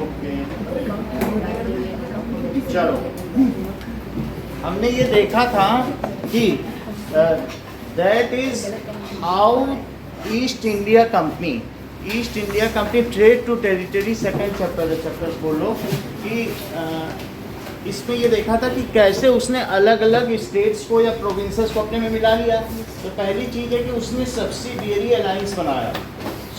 Okay, चलो हमने ये देखा था कि that is how East India Company trade to territory, second chapter बोलो कि इसमें ये देखा था कि कैसे उसने अलग अलग स्टेट्स को या प्रोविंसेस को अपने में मिला लिया। तो पहली चीज़ है कि उसने सब्सिडियरी अलाइंस बनाया।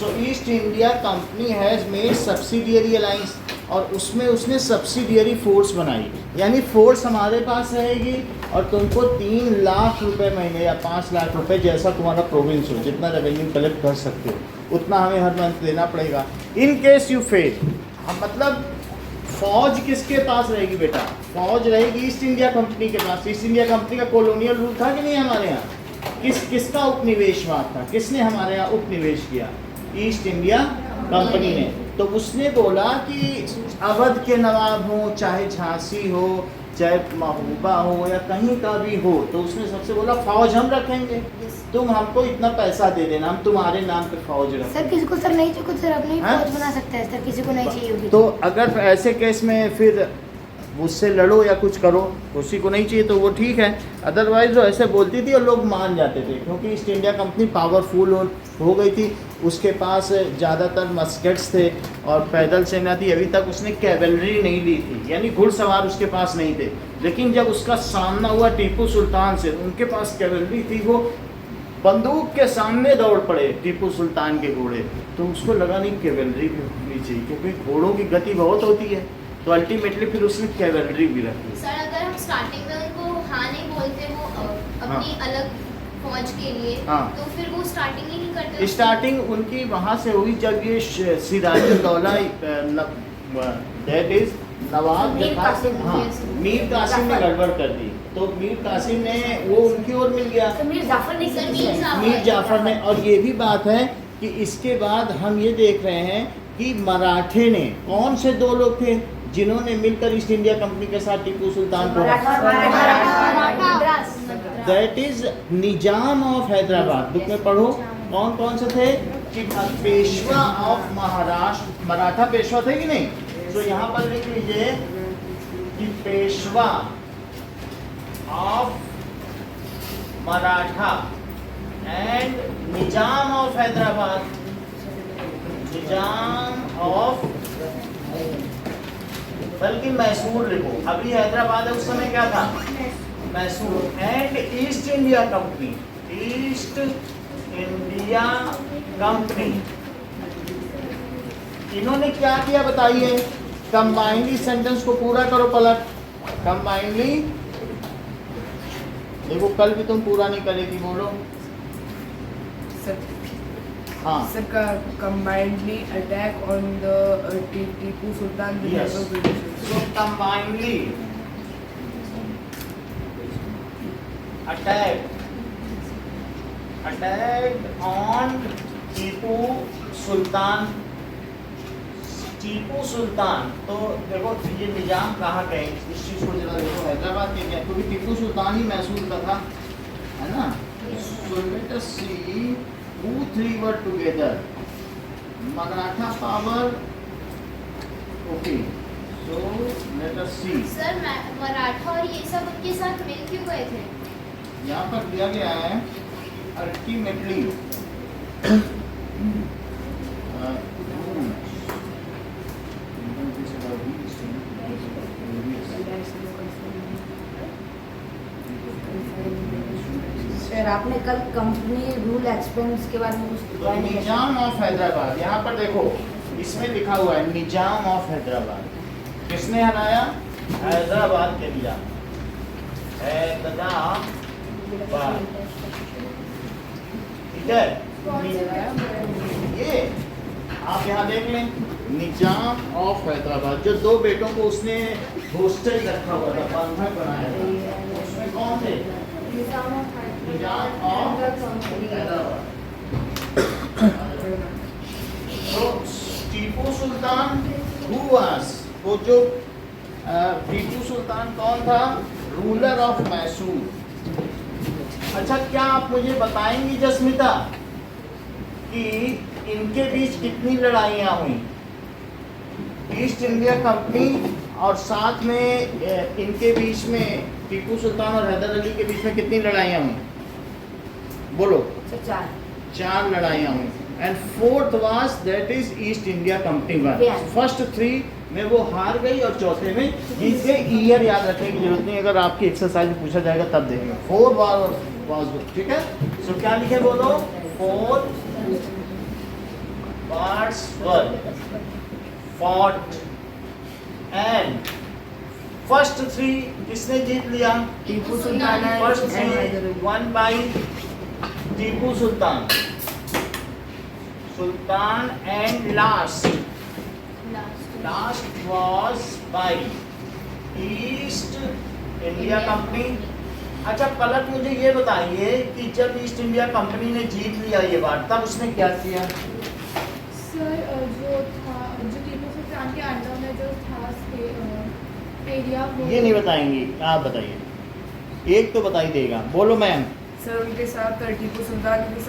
So East India Company has made subsidiary alliance, और उसमें उसने सब्सिडियरी फोर्स बनाई, यानी फोर्स हमारे पास रहेगी और तुमको 3 लाख रुपए महीने या 5 लाख रुपए, जैसा तुम्हारा प्रोविंस हो, जितना रेवेन्यू कलेक्ट कर सकते हो उतना हमें हर मंथ देना पड़ेगा। इन केस यू फेल, मतलब फौज किसके पास रहेगी बेटा? फौज रहेगी ईस्ट इंडिया कंपनी के पास। ईस्ट इंडिया कंपनी का कॉलोनियल रूल था कि नहीं हमारे यहाँ? किसका उपनिवेशवाद था? किसने हमारे यहाँ उपनिवेश किया? ईस्ट इंडिया कंपनी ने। तो उसने बोला कि अवध के नवाब हो, चाहे झांसी हो, चाहे महबूबा हो, या कहीं का भी हो, तो उसने सबसे बोला फौज हम रखेंगे, तुम हमको इतना पैसा दे देना, हम तुम्हारे नाम पे फौज रखेंगे। सर किसी को सर नहीं चाहिए, सर अपनी फौज बना सकते हैं सर, किसी को नहीं चाहिए होगी तो अगर ऐसे केस में फिर उससे लड़ो या कुछ करो, उसी को नहीं चाहिए तो वो ठीक है। अदरवाइज वो ऐसे बोलती थी और लोग मान जाते थे, क्योंकि ईस्ट इंडिया कंपनी पावरफुल हो गई थी, उसके पास ज़्यादातर मस्केट्स थे और पैदल सेना थी। अभी तक उसने कैवलरी नहीं ली थी, यानी घुड़सवार उसके पास नहीं थे। लेकिन जब उसका सामना हुआ टीपू सुल्तान से, उनके पास कैवलरी थी, वो बंदूक के सामने दौड़ पड़े टीपू सुल्तान के घोड़े। तो उसको लगा नहीं कैवलरी भी होनी चाहिए, क्योंकि घोड़ों की गति बहुत होती है। तो अल्टीमेटली फिर उसने कैवलरी भी रखी। सर अगर हम स्टार्टिंग में उनको हाँ नहीं बोलते, वो अपनी अलग फौज के लिए, तो फिर वो स्टार्टिंग ही नहीं करते। स्टार्टिंग उनकी वहाँ से हुई जब ये सिराजुद्दौला दैट इज नवाब मीर कासिम ने गड़बड़ कर दी, तो मीर कासिम ने वो उनकी ओर मिल गया, मीर जाफर ने। और ये भी बात है कि इसके बाद हम ये देख रहे हैं कि मराठे ने, कौन से 2 लोग थे जिन्होंने मिलकर ईस्ट इंडिया कंपनी के साथ टीपू सुल्तान को, that is Nizam of Hyderabad. Book में पढ़ो कौन कौन से थे कि पेशवा ऑफ महाराष्ट्र, मराठा पेशवा थे कि नहीं? तो यहाँ पर लिख लीजिए कि Peshwa of Maratha and Nizam of Hyderabad, Nizam of, बल्कि मैसूर लिखो, अभी हैदराबाद है, उस समय क्या था? Mysore. And East India Company, east India company, इन्होंने क्या किया बताइए? कंबाइंडली सेंटेंस को पूरा करो पलट। कंबाइंडली, देखो कल भी तुम पूरा नहीं करेगी, बोलो। हाँ सर का combinedly attack on the Tipu Sultan with yes. the British. So combinedly attacked on Tipu Sultan. Tipu Sultan, तो देखो ये निजाम कहाँ गए, इस चीज़ को जरा देखो, हैदराबाद के क्या, क्योंकि टीपू सुल्तान ही मैसूर का था, है ना? So let us see who 3 were together. Maratha power. Okay. So let us see. Sir Maratha और ये सब उनके साथ मिल क्यों गए थे? यहाँ पर दिया गया है अल्टीमेटली सर आपने कल कंपनी रूल एक्सपेंस के बारे में कुछ निजाम ऑफ हैदराबाद, यहाँ पर देखो इसमें लिखा हुआ है निजाम ऑफ हैदराबाद। किसने हराया? हैदराबाद के निजाम, हैदराबाद, ठीक है? ये आप यहाँ देख लें, निजाम ऑफ हैदराबाद, जो 2 बेटों को उसने होस्टेज रखा हुआ था, बंधक बनाया था, उसमें कौन थे? निजाम ऑफ हैदराबाद। तो टीपू सुल्तान हु वाज, वो जो टीपू सुल्तान कौन था? Ruler of Mysore. अच्छा, क्या आप मुझे बताएंगी जस्मिता कि इनके बीच कितनी लड़ाइयाँ हुई? ईस्ट इंडिया कंपनी और साथ में इनके बीच में टीपू सुल्तान और हैदर अली के बीच में कितनी लड़ाइयाँ हुई बोलो? चार। 4 लड़ाइयाँ हुई। And fourth was that is east India Company one. First 3 में वो हार गई और चौथे में जीत गई। ईयर याद रखने की जरूरत नहीं, अगर आपकी एक्सरसाइज पूछा जाएगा तब देखेंगे। 4 वाज, ठीक है। सो क्या लिखे बोलो? 4 wars were fought and first 3 किसने जीत लिया? Tipu Sultan first and Hyder Ali. 1 by Tipu Sultan and last was by East India Company. अच्छा पलक मुझे ये बताइए कि जब ईस्ट इंडिया कंपनी ने जीत लिया ये बात, तब उसने क्या किया? सर जो टीपू सुल्तान के अंडर में जो था एरिया वो ये नहीं बताएंगी, आप बताइए। एक तो बताई देगा, बोलो मैम। सर उनके साथ टीपू सुल्तान के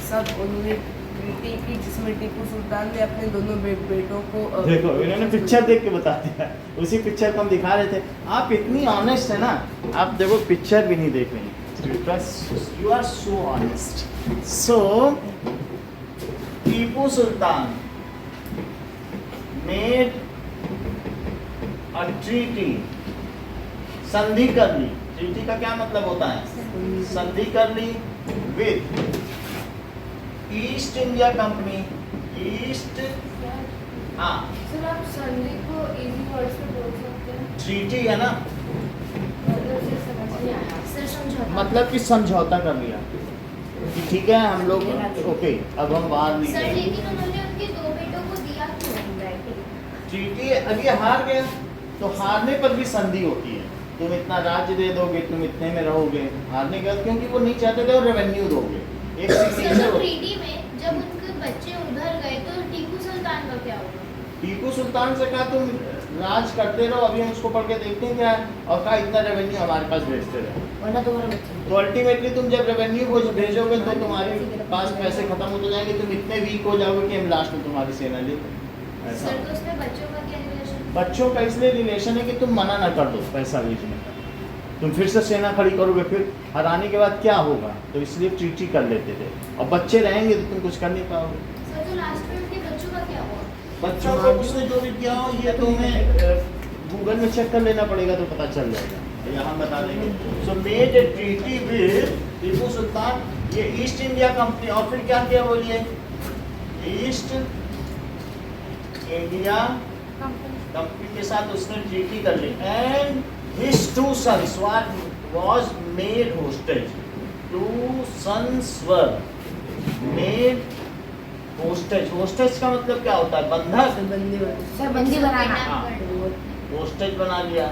साथ उन्होंने ट्रीटी की जिसमें टीपू सुल्तान ने अपने दोनों बेटों को देखो इन्होंने पिक्चर देख के बता दिया, उसी पिक्चर को हम दिखा रहे थे। आप इतनी ऑनेस्ट है ना, आप देखो पिक्चर भी नहीं देख रही। You are so honest. So Tipu Sultan made a treaty, संधि कर ली। ट्रीटी का क्या मतलब होता है? संधि कर ली with East India Company. East हाँ सर आप संधि को इजी वर्ड्स में बोल सकते हैं? ट्रीटी है ना, मतलब से समझ नहीं आया। सर समझौता मतलब कि समझौता कर लिया कि ठीक है हम लोग ओके अब हम बाहर नहीं सर जाएंगे। लेकिन उन्होंने उनके 2 बेटों को दिया क्यों? ट्रीटी अब ये हार गया तो हारने पर भी संधि होती है। तुम इतना राज्य दे दोगे, तुम इतने में रहोगे। हारने के बाद क्योंकि वो नहीं चाहते थे और रेवेन्यू दोगे। एक सर सिग्नेचर जब ट्रीटी में जब उनके बच्चे उधर गए तो टीपू सुल्तान का क्या हुआ? टीपू सुल्तान से कहा तुम राज करते रहो, अभी हम उसको पढ़ के देखते हैं क्या है, और कहा इतना रेवेन्यू हमारे पास भेजते रहो। वरना तुम्हारा बच्चा तो अल्टीमेटली तुम जब रेवेन्यू भेजोगे तो तुम्हारे पास पैसे खत्म होते जाएंगे, तुम इतने वीक हो जाओगे कि हम लास्ट में तुम्हारी सेना ले। ऐसा सर तो उसमें बच्चों का क्या रिलेशन? बच्चों का इसलिए रिलेशन है कि तुम मना ना कर दो पैसा भेजने का, तुम फिर से सेना खड़ी करोगे, फिर हराने के बाद क्या होगा, तो इसलिए ट्रीटी कर लेते थे। और बच्चे रहेंगे तो तुम कुछ कर नहीं पाओगे। सर तो लास्ट में उनके बच्चों का क्या हुआ? बच्चों को उसने जो भी किया हो ये तुम्हें गूगल में चेक कर लेना पड़ेगा तो पता चल जाएगा, यहाँ बता देंगे। So made a treaty with Tipu Sultan, ये ईस्ट इंडिया कंपनी। और फिर क्या किया बोलिए? ईस्ट इंडिया कंपनी के साथ उसने ट्रीटी कर ली। And his 2 sons was made hostage. 2 sons were made hostage. hostage का मतलब क्या होता है? बंधक। बंदी बने। सर बंदी बनाना। हाँ। hostage बना लिया,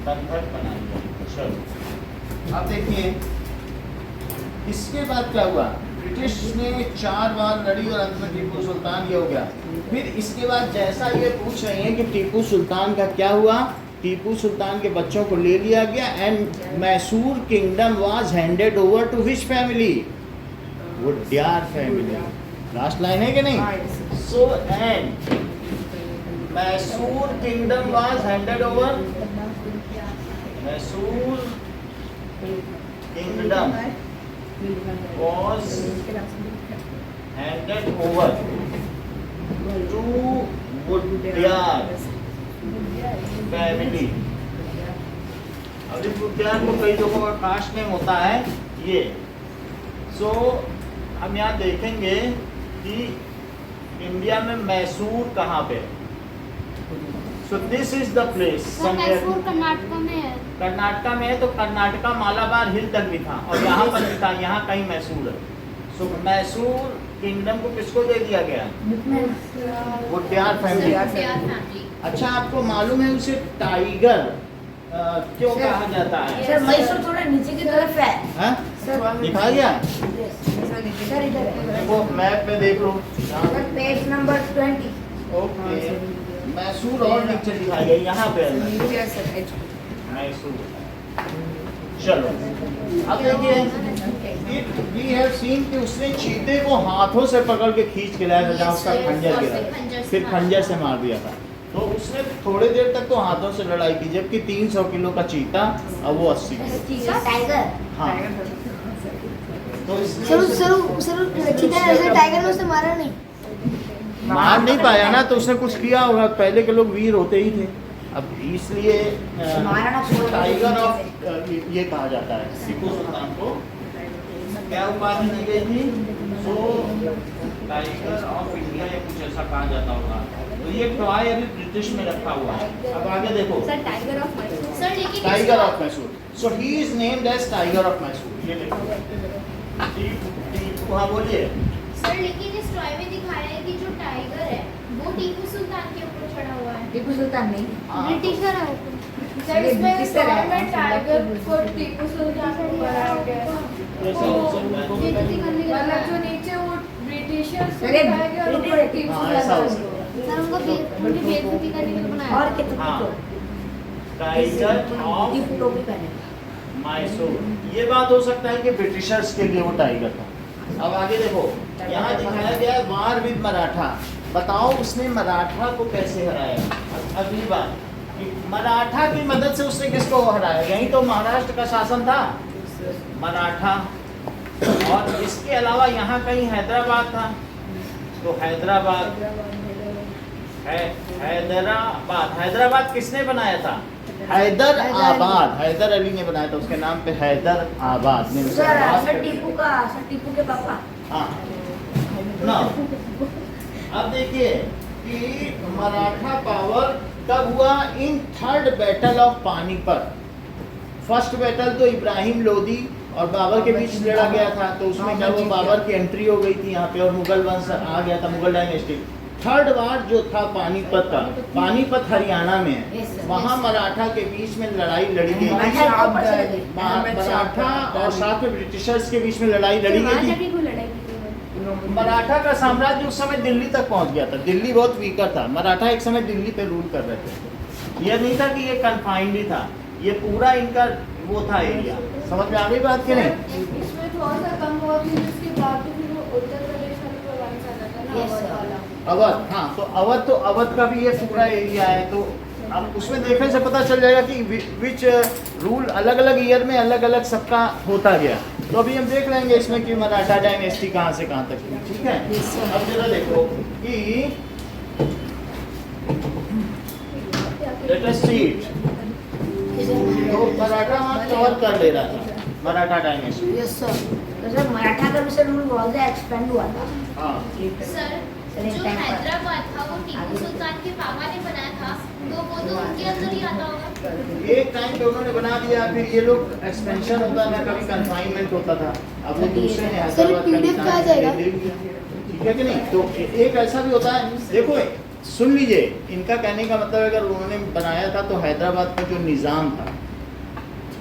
बंधक बना लिया। चलो अब देखिए इसके बाद क्या हुआ। ब्रिटिश ने 4 बार लड़ी और अंत में टीपू सुल्तान ये हो गया। फिर इसके बाद जैसा ये पूछ रही हैं कि टीपू सुल्तान का क्या हुआ, टीपू सुल्तान के बच्चों को ले लिया गया and Mysore kingdom was handed over to his family, Wodeyar family. Last line है कि नहीं? So and Mysore kingdom was handed over, Mysore kingdom was handed over to Wudiyar family। अभी वुड्यार को कई लोगों का कास्ट नेम होता है ये। सो हम यहाँ देखेंगे कि इंडिया में मैसूर कहाँ पे है। So this is the place. Mysore Karnataka में है। कर्नाटका में है तो कर्नाटका मालाबार हिल तक भी था और यहाँ पर भी था, यहाँ कहीं मैसूर है। सो मैसूर किंगडम को किसको दे दिया गया? वुड्यार फैमिली। अच्छा आपको मालूम है उसे टाइगर क्यों कहा जाता है? सर मैसूर थोड़ा नीचे की तरफ है। हाँ? सर दिखा गया? सर इधर वो मैप में देख लो। Sir page number 20। Okay Mysore और नीचे दिखाई गई, यहाँ पे है मैसूर। चलो अब देखिए वी हैव सीन कि उसने चीते को हाथों से पकड़ के खींच के लाया था जहाँ उसका Yes, खंजर और गिरा, खंजर से फिर मारा। खंजर से मार दिया था। तो उसने थोड़ी देर तक तो हाथों से लड़ाई की, जबकि 300 किलो का चीता और वो 80 किलो। टाइगर हाँ तो सर चीता ने ऐसे टाइगर ने उसे मारा नहीं। मार नहीं पाया ना, तो उसने कुछ किया होगा। पहले के लोग वीर होते ही थे, अब इसलिए महाराणा प्रताप टाइगर ऑफ ये कहा जाता है टीपू सुल्तान को। क्या उपाधि दी गई थी? सो टाइगर ऑफ इंडिया या कुछ ऐसा कहा जाता होगा। तो ये टॉय अभी ब्रिटिश में रखा हुआ है। अब आगे देखो, sir tiger of Mysore. Sir लेकिन tiger of Mysore. So he is named as tiger of Mysore. ये देखो टीपू, हाँ बोलिए। सर लेकिन इस टॉय में दिखाया है कि जो टाइगर है वो टीपू सुल्तान के ऊपर चढ़ा हुआ है। टीपू सुल्तान नहीं, हाँ, ब्रिटिशर है वो। सर ये इसमें ब्रिटिश है। टॉय में टाइगर को टीपू सुल्तान को बनाया गया है। कैसे हो सकता है? मतलब जो नीचे वो ब्रिटिशर्स को अरे, दिखाया गया और ऊपर टीपू हाँ, ऐसा हो सुल्तान सकता को। है। सर उनको उनकी बेइज्जती करने के लिए बनाया। और कितने हाँ। को टाइगर ऑफ टीपू टोपी पहने। मैसूर। ये बात हो सकता है कि ब्रिटिशर्स के लिए वो टाइगर था। अब आगे देखो, यहाँ दिखाया गया है वार विद मराठा। बताओ उसने मराठा को कैसे हराया? अगली बात कि मराठा की मदद से उसने किसको हराया? यही तो महाराष्ट्र का शासन था, मराठा। और इसके अलावा यहाँ कहीं हैदराबाद था, तो हैदराबाद है। हैदराबाद किसने बनाया था? हैदर आबाद। हैदर अली ने बनाया था, उसके नाम पे हैदर आबाद ने उसे सर आबाद सर कर दिया। टीपू का, सर टीपू के पापा। हाँ ना, अब देखिए कि मराठा पावर कब हुआ? In third battle of Panipat. First battle तो इब्राहिम लोदी और बाबर के बीच लड़ा गया था, तो उसमें क्या वो बाबर की एंट्री हो गई थी यहाँ पे और मुगल वंश आ गया था, मुगल डायनेस्टी। थर्ड वार जो था पानीपत का, पानीपत हरियाणा में है, Yes, sir. वहाँ मराठा के बीच में लड़ाई लड़ी गई थी। मराठा ऊपर चले गए। मराठा और साथ में ब्रिटिशर्स के बीच में लड़ाई लड़ी गई थी। मराठा का साम्राज्य उस समय दिल्ली तक पहुंच गया था। दिल्ली बहुत वीकर था, मराठा एक समय दिल्ली पे रूल कर रहे थे। ये नहीं था कि ये कन्फाइंड ही था, ये पूरा इनका वो था एरिया। समझ में आ गई बात कि नहीं? इसमें थोड़ा सा कम हुआ थी, जिसके बाद तो फिर वो उत्तर प्रदेश वाले प्रोविंस आ जाता है ना, Yes, अवध sir. वाला। अवध, हाँ तो अवध का भी ये पूरा एरिया है। तो अब उसमें देखने से पता चल जाएगा कि विच रूल अलग अलग ईयर में अलग अलग सबका होता गया। तो अभी हम देख लेंगे इसमें कि मराठा डायनेस्टी कहाँ से कहाँ तक थी। ठीक है, अब जरा देखो कि लेट अस सी इट। तो मराठा वहाँ कवर कर ले रहा था, मराठा डायनेस्टी। Yes sir. तो सर मराठा का भी सर रूल बहुत ज़्यादा एक्सपेंड हुआ था। हाँ सर जो हैदराबाद था वो टीपू सुल्तान के पापा ने बनाया था, तो वो तो उनके अंदर ही आता होगा। एक टाइम पे उन्होंने बना दिया, फिर ये लोग एक्सपेंशन होता था, कभी कन्फाइनमेंट होता था। अब वो दूसरे ने सर, हैदराबाद का PDF निशान कहाँ जाएगा? ले लिया। ठीक है कि नहीं? तो एक ऐसा भी होता है, देखो सुन लीजिए, इनका कहने का मतलब अगर उन्होंने बनाया था तो हैदराबाद का जो निज़ाम था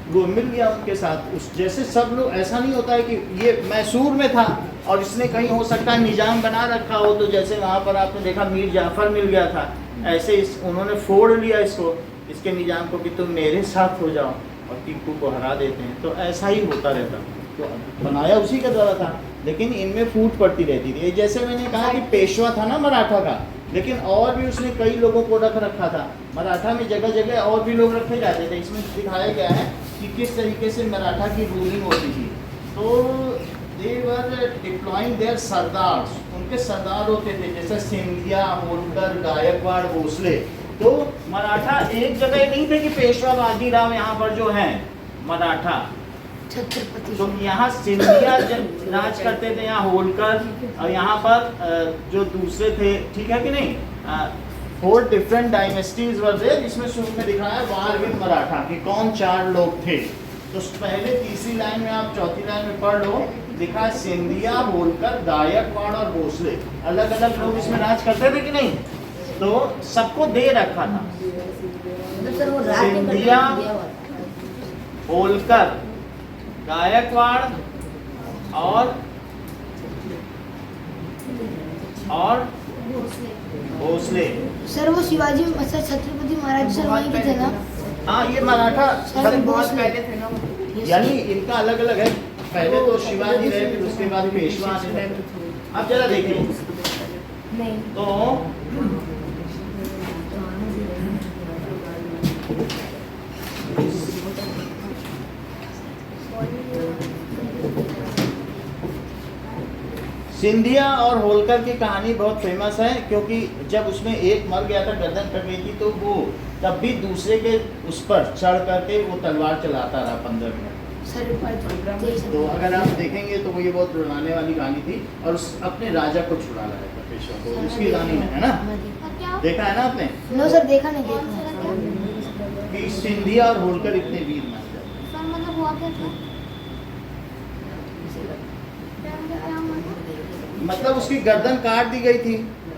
वो मिल गया उनके साथ। उस जैसे सब लोग, ऐसा नहीं होता है कि ये मैसूर में था और इसने कहीं हो सकता है निज़ाम बना रखा हो, तो जैसे वहाँ पर आपने देखा मीर जाफ़र मिल गया था, ऐसे उन्होंने फोड़ लिया इसको, इसके निज़ाम को कि तुम मेरे साथ हो जाओ और टीपू को हरा देते हैं। तो ऐसा ही होता रहता, तो बनाया उसी का द्वारा था, लेकिन इनमें फूट पड़ती रहती थी। जैसे मैंने कहा कि पेशवा था ना मराठा का, लेकिन और भी उसने कई लोगों को रख रखा था। मराठा में जगह जगह और भी लोग रखे जाते थे। इसमें दिखाया गया है कि किस तरीके से मराठा की रूलिंग होती थी। तो दे वर डिप्लॉइंग देयर सरदार्स, उनके सरदार होते थे जैसे सिंधिया, होलकर, गायकवाड़, भोसले। तो मराठा एक जगह नहीं थे कि पेशवा बाजीराव यहाँ पर जो हैं मराठा, छत्रपति। तो यहाँ सिंधिया जब राज करते थे, यहाँ होलकर, और यहाँ पर जो दूसरे थे, ठीक है कि नहीं, 4 डिफरेंट डायनेस्टीज वर देयर, जिसमें शुरू में दिखाया वार विद मराठा कि कौन 4 लोग थे। तो पहले तीसरी लाइन में, आप चौथी लाइन में पढ़ लो, लिखा सिंधिया, होलकर, गायकवाड़ और भोसले, अलग अलग लोग इसमें राज करते थे कि नहीं? तो सबको दे रखा था, मतलब सर वो रात के करके सिंधिया, दिया हुआ था। होलकर, गायकवाड़ और भोसले। सर वो शिवाजी, सर छत्रपति महाराज सर वहीं के थे ना? हाँ, ये मराठा सर बहुत पहले थे ना वो। Yes, यानी इनका अलग अलग है। पहले तो शिवाजी रहे, फिर उसके बाद पेशवा आने लगे। अब जरा देखिए नहीं तो सिंधिया और होलकर की कहानी बहुत फेमस है, क्योंकि जब उसमें एक मर गया था, गर्दन कट गई थी, तो वो तब भी दूसरे के उस पर चढ़ करके वो तलवार चलाता रहा 15 मिनट। तो अगर आप देखेंगे तो वो ये बहुत रुलाने वाली कहानी थी, और उस अपने राजा को छुड़ा लाया था पेशवा को, उसकी कहानी है ना, और क्या देखा है ना आपने नो सर देखा नहीं कौन सा देखा क्या कि सिंधिया और होलकर इतने वीर माने जाते हैं। सर मतलब हुआ क्या था? क्या हुआ था? मतलब उसकी गर्दन काट दी गई थी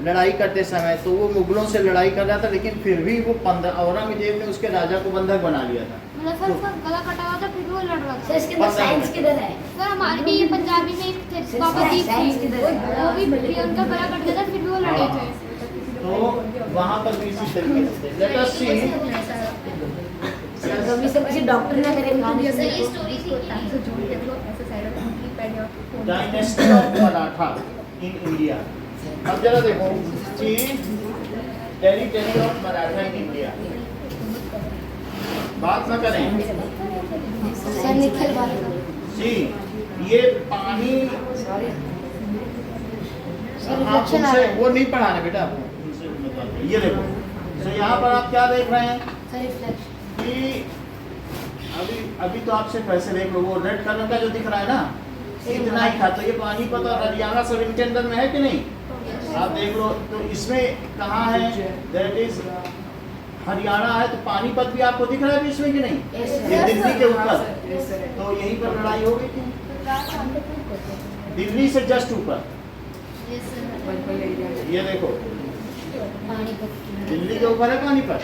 लड़ाई करते समय, तो वो मुगलों से लड़ाई कर रहा था, लेकिन फिर भी वो औरंगजेब ने उसके राजा को बंधक बना लिया था। मतलब सर उसका गला कटा हुआ था, फिर भी वो लड़ रहा सर था। इसके अंदर साइंस किधर है? सर हमारे भी ये पंजाबी में एक थे बाबा दीप साइंस सिंह, किधर है? वो भी उनका गला कट गया था, फिर भी वो लड़े हाँ। थे। तो वहाँ पर भी इसी तरीके से लेट अस सी कभी से किसी डॉक्टर ने करे कहानी सर ये स्टोरी थी dynasty of Maratha in India. अब जरा देखो कि territory of Maratha in India, बात न करें सर निखिल बात जी, ये पानी आप उनसे वो नहीं पढ़ाने बेटा आपको, उनसे मतलब ये देखो। तो यहाँ पर आप क्या देख रहे हैं सर रिफ्लेक्शन कि अभी तो आप सिर्फ ऐसे देख लो, वो रेड कलर का जो दिख रहा है ना, इतना ही था। तो ये पानीपत और हरियाणा सब इनके अंदर में है कि नहीं, आप देख लो। तो इसमें कहाँ है, दैट इज हरियाणा है, तो पानीपत भी आपको दिख रहा है इसमें कि नहीं, ये दिल्ली के ऊपर। तो यहीं पर लड़ाई हो गई थी, दिल्ली से जस्ट ऊपर। ये देखो दिल्ली के ऊपर है पानीपत,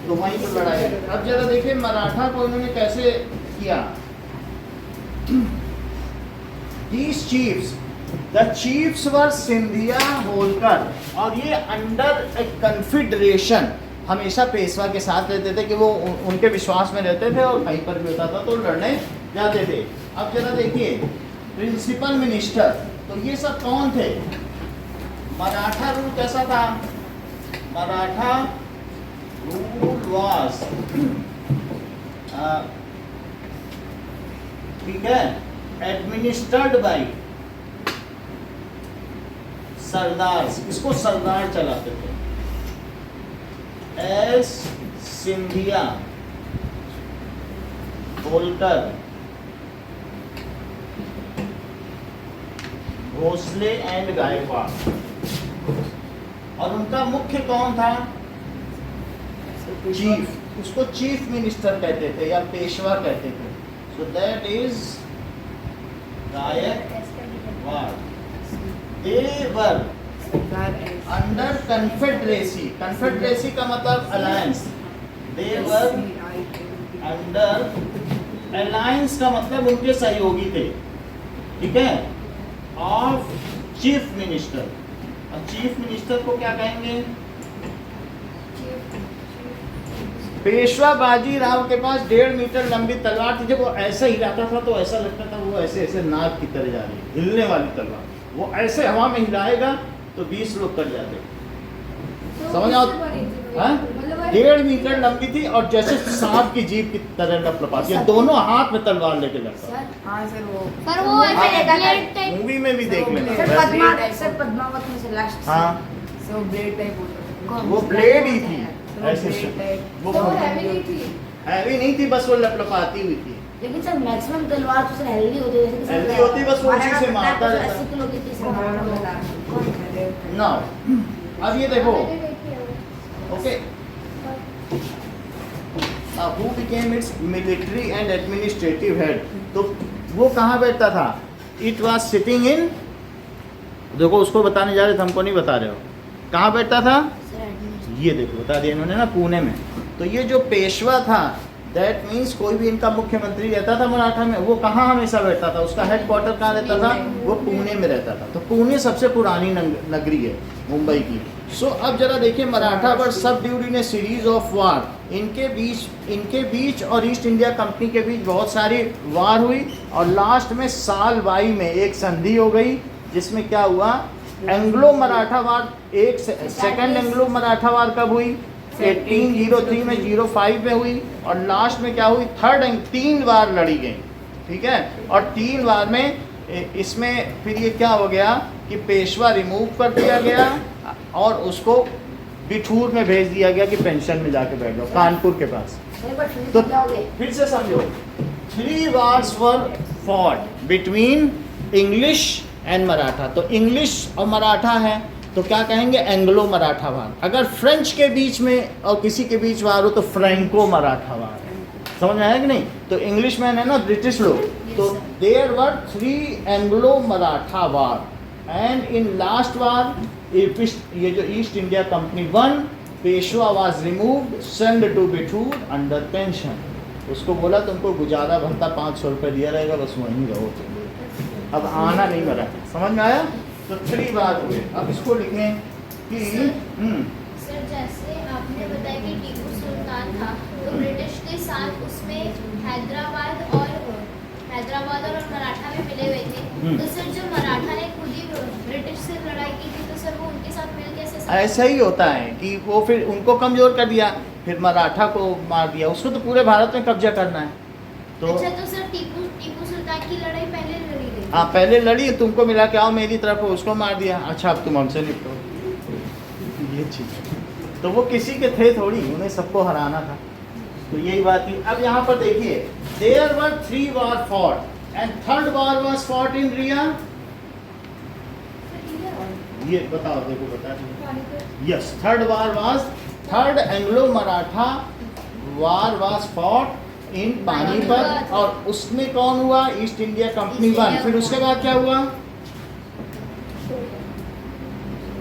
तो वहीं पर लड़ाई है। अब जरा देखिए मराठा को उन्होंने कैसे किया। These chiefs, the chiefs were Scindia, Holkar, और ये अंडर ए कन्फेडरेशन हमेशा पेशवा के साथ रहते थे, कि वो उनके विश्वास में रहते थे, और कहीं पर भी होता था तो लड़ने जाते थे। अब जरा देखिए प्रिंसिपल मिनिस्टर, तो ये सब कौन थे। मराठा रूल कैसा था, मराठा रूल वाज ठीक है, एडमिनिस्टर्ड बाई सरदार, इसको सरदार चलाते थे। एस सिंधिया, होलकर, भोसले एंड गायकवाड़, और उनका मुख्य कौन था, चीफ, उसको चीफ मिनिस्टर कहते थे या पेशवा कहते थे। So that is Gaikwad. They were under confederacy, confederacy का मतलब alliance, they were under alliance का मतलब उनके सहयोगी थे, ठीक है, ऑफ चीफ मिनिस्टर। और चीफ मिनिस्टर को क्या कहेंगे, पेशवा बाजीराव के पास 1.5 मीटर लंबी तलवार थी। जब वो ऐसे हिलाता था तो ऐसा लगता था वो ऐसे ऐसे नाग की तरह जा रही है, हिलने वाली तलवार। वो ऐसे हवा में हिलाएगा तो 20 लोग कट जाते। समझ आओ, 1.5 मीटर लंबी थी, और जैसे सांप की जीभ की तरह लपलपाती है, दोनों हाथ में तलवार लेके लड़ता। हाँ सर वो सर वो ऐसे ब्लेड टाइप, मूवी में भी देख लेना। सर पद्मावत में से लास्ट हाँ, सो ब्लेड टाइप होता था। वो ब्लेड ही थी ऐसे ब्लेड से। टाइप वो तो हैवी नहीं थी। हैवी नहीं थी, बस वो लपलपाती हुई थी। लेकिन सर मैक्सिमम तलवार तो सर हेल्दी होती है, जैसे कि सर हेल्दी होती, बस वो उसी से मारता रहता। 80 किलो की थी सर। नाउ अब ये देखो, okay, who became it's military and administrative head. तो वो कहाँ बैठता था, इट वाज सिटिंग इन, देखो उसको बताने जा रहे थे, हमको नहीं बता रहे हो, कहाँ बैठता था, ये देखो बता दिया इन्होंने ना, पुणे में। तो ये जो पेशवा था, दैट मीन्स कोई भी इनका मुख्यमंत्री रहता था मराठा में, वो कहाँ हमेशा बैठता था, उसका हेडक्वार्टर कहाँ रहता था, वो पुणे में रहता था। तो पुणे सबसे पुरानी नगरी है मुंबई की। सो अब जरा देखिए, Maratha were subdued in a series of war इनके बीच और ईस्ट इंडिया कंपनी के बीच बहुत सारी वार हुई और लास्ट में साल 22 में एक संधि हो गई जिसमें क्या हुआ, एंग्लो मराठा वार। एक सेकंड एंग्लो मराठा वार कब हुई, 1803 में 05 में हुई और लास्ट में क्या हुई, थर्ड 3 बार लड़ी गई, ठीक है। और 3 बार में इसमें फिर ये क्या हो गया कि पेशवा रिमूव कर दिया गया और उसको बिठूर में भेज दिया गया कि पेंशन में जाके बैठ जाओ कानपुर के पास। तो फिर से समझो, 3 wars were fought between English and Maratha. तो इंग्लिश और मराठा है तो क्या कहेंगे, एंग्लो मराठा वार। अगर फ्रेंच के बीच में और किसी के बीच वार हो तो फ्रैंको मराठा वार। समझ में आया कि नहीं। तो इंग्लिश मैन है ना ब्रिटिश लोग, तो there were 3 Anglo Maratha war and in last war ये जो East India Company won, Peshwa was removed send to Bithoor under pension. उसको बोला तुमको गुजारा भत्ता 500 रुपये दिया रहेगा, बस वहीं रहो तुम, अब आना नहीं मरा। समझ में आया। तो 3 बार हुए। अब इसको लिखें कि सर जैसे आपने बताया कि टीपू सुल्तान था तो ब्रिटिश के साथ उसमें हैदराबाद और मराठा में मिले हुए थे। तो सर जो मराठा ने खुद ही ब्रिटिश से लड़ाई की थी तो सर वो उनके साथ मिल कैसे सकते? ऐसा ही होता है कि वो फिर उनको कमज़ोर कर दिया, फिर मराठा को मार दिया। उसको तो पूरे भारत में कब्जा करना है। तो अच्छा, तो सर टीपू सुल्तान की लड़ाई पहले लड़ी गई? हाँ पहले लड़ी, तुमको मिला के आओ मेरी तरफ, उसको मार दिया। अच्छा अब तुम हमसे निपटो, ये चीज़। तो वो किसी के थे थोड़ी, उन्हें सबको हराना था। तो यही बात थी। अब यहाँ पर देखिए, there were 3 war fought and third war was fought in रिया। ये बताओ, देखो बता दीजिए। Yes, third Anglo Maratha war was fought in Panipat और उसमें कौन हुआ, ईस्ट इंडिया कंपनी वन। फिर उसके बाद क्या हुआ,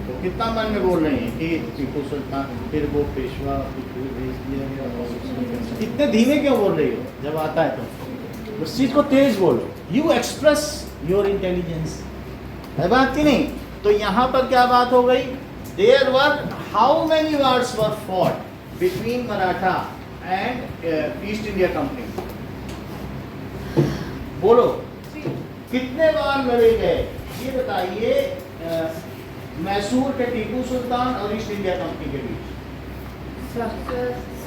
तो कितना मन में बोल रहे हैं कि टीपू सुल्तान, फिर वो पेशवा भेज दिया गया और उसमें इतने धीमे क्यों बोल रही हो, जब आता है तो उस चीज़ को तेज बोलो। यू एक्सप्रेस योर इंटेलिजेंस, है बात की नहीं। तो यहाँ पर क्या बात हो गई, there were how many wars were fought between Maratha and East India Company. बोलो कितने बार लड़े गए, ये बताइए। मैसूर के टीपू सुल्तान और ईस्ट इंडिया कंपनी के बीच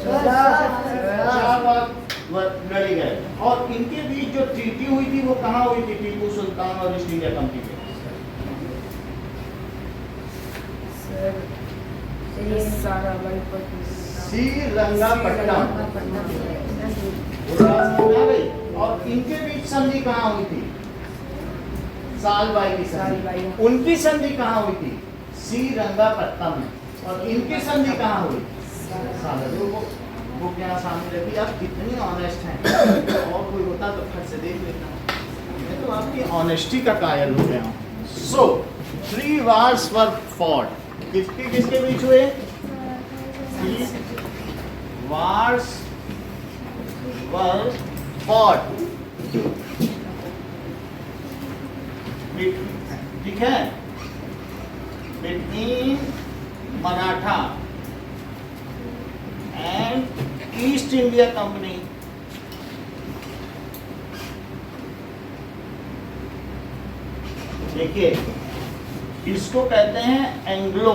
4 बार लड़े गए। और इनके बीच जो ट्रीटी हुई थी वो कहाँ हुई थी, टीपू सुल्तान और ईस्ट इंडिया कंपनी के? श्रीरंगापट्टनम। और इनके बीच संधि कहाँ हुई थी, साल 22 की संधि। उनकी संधि कहाँ हुई थी, श्रीरंगापट्टनम में। और इनकी संधि कहाँ हुई, वो क्या सामने रखी। आप कितनी ऑनेस्ट हैं, और कोई होता तो फिर से देख लेता। मैं तो आपकी ऑनेस्टी का कायल हो गया हूँ। सो 3 वार्स वर फॉट, किसके बीच हुए, 3 वार्स वर फॉट, ठीक है, between Maratha and East India company. देखिए इसको कहते हैं एंग्लो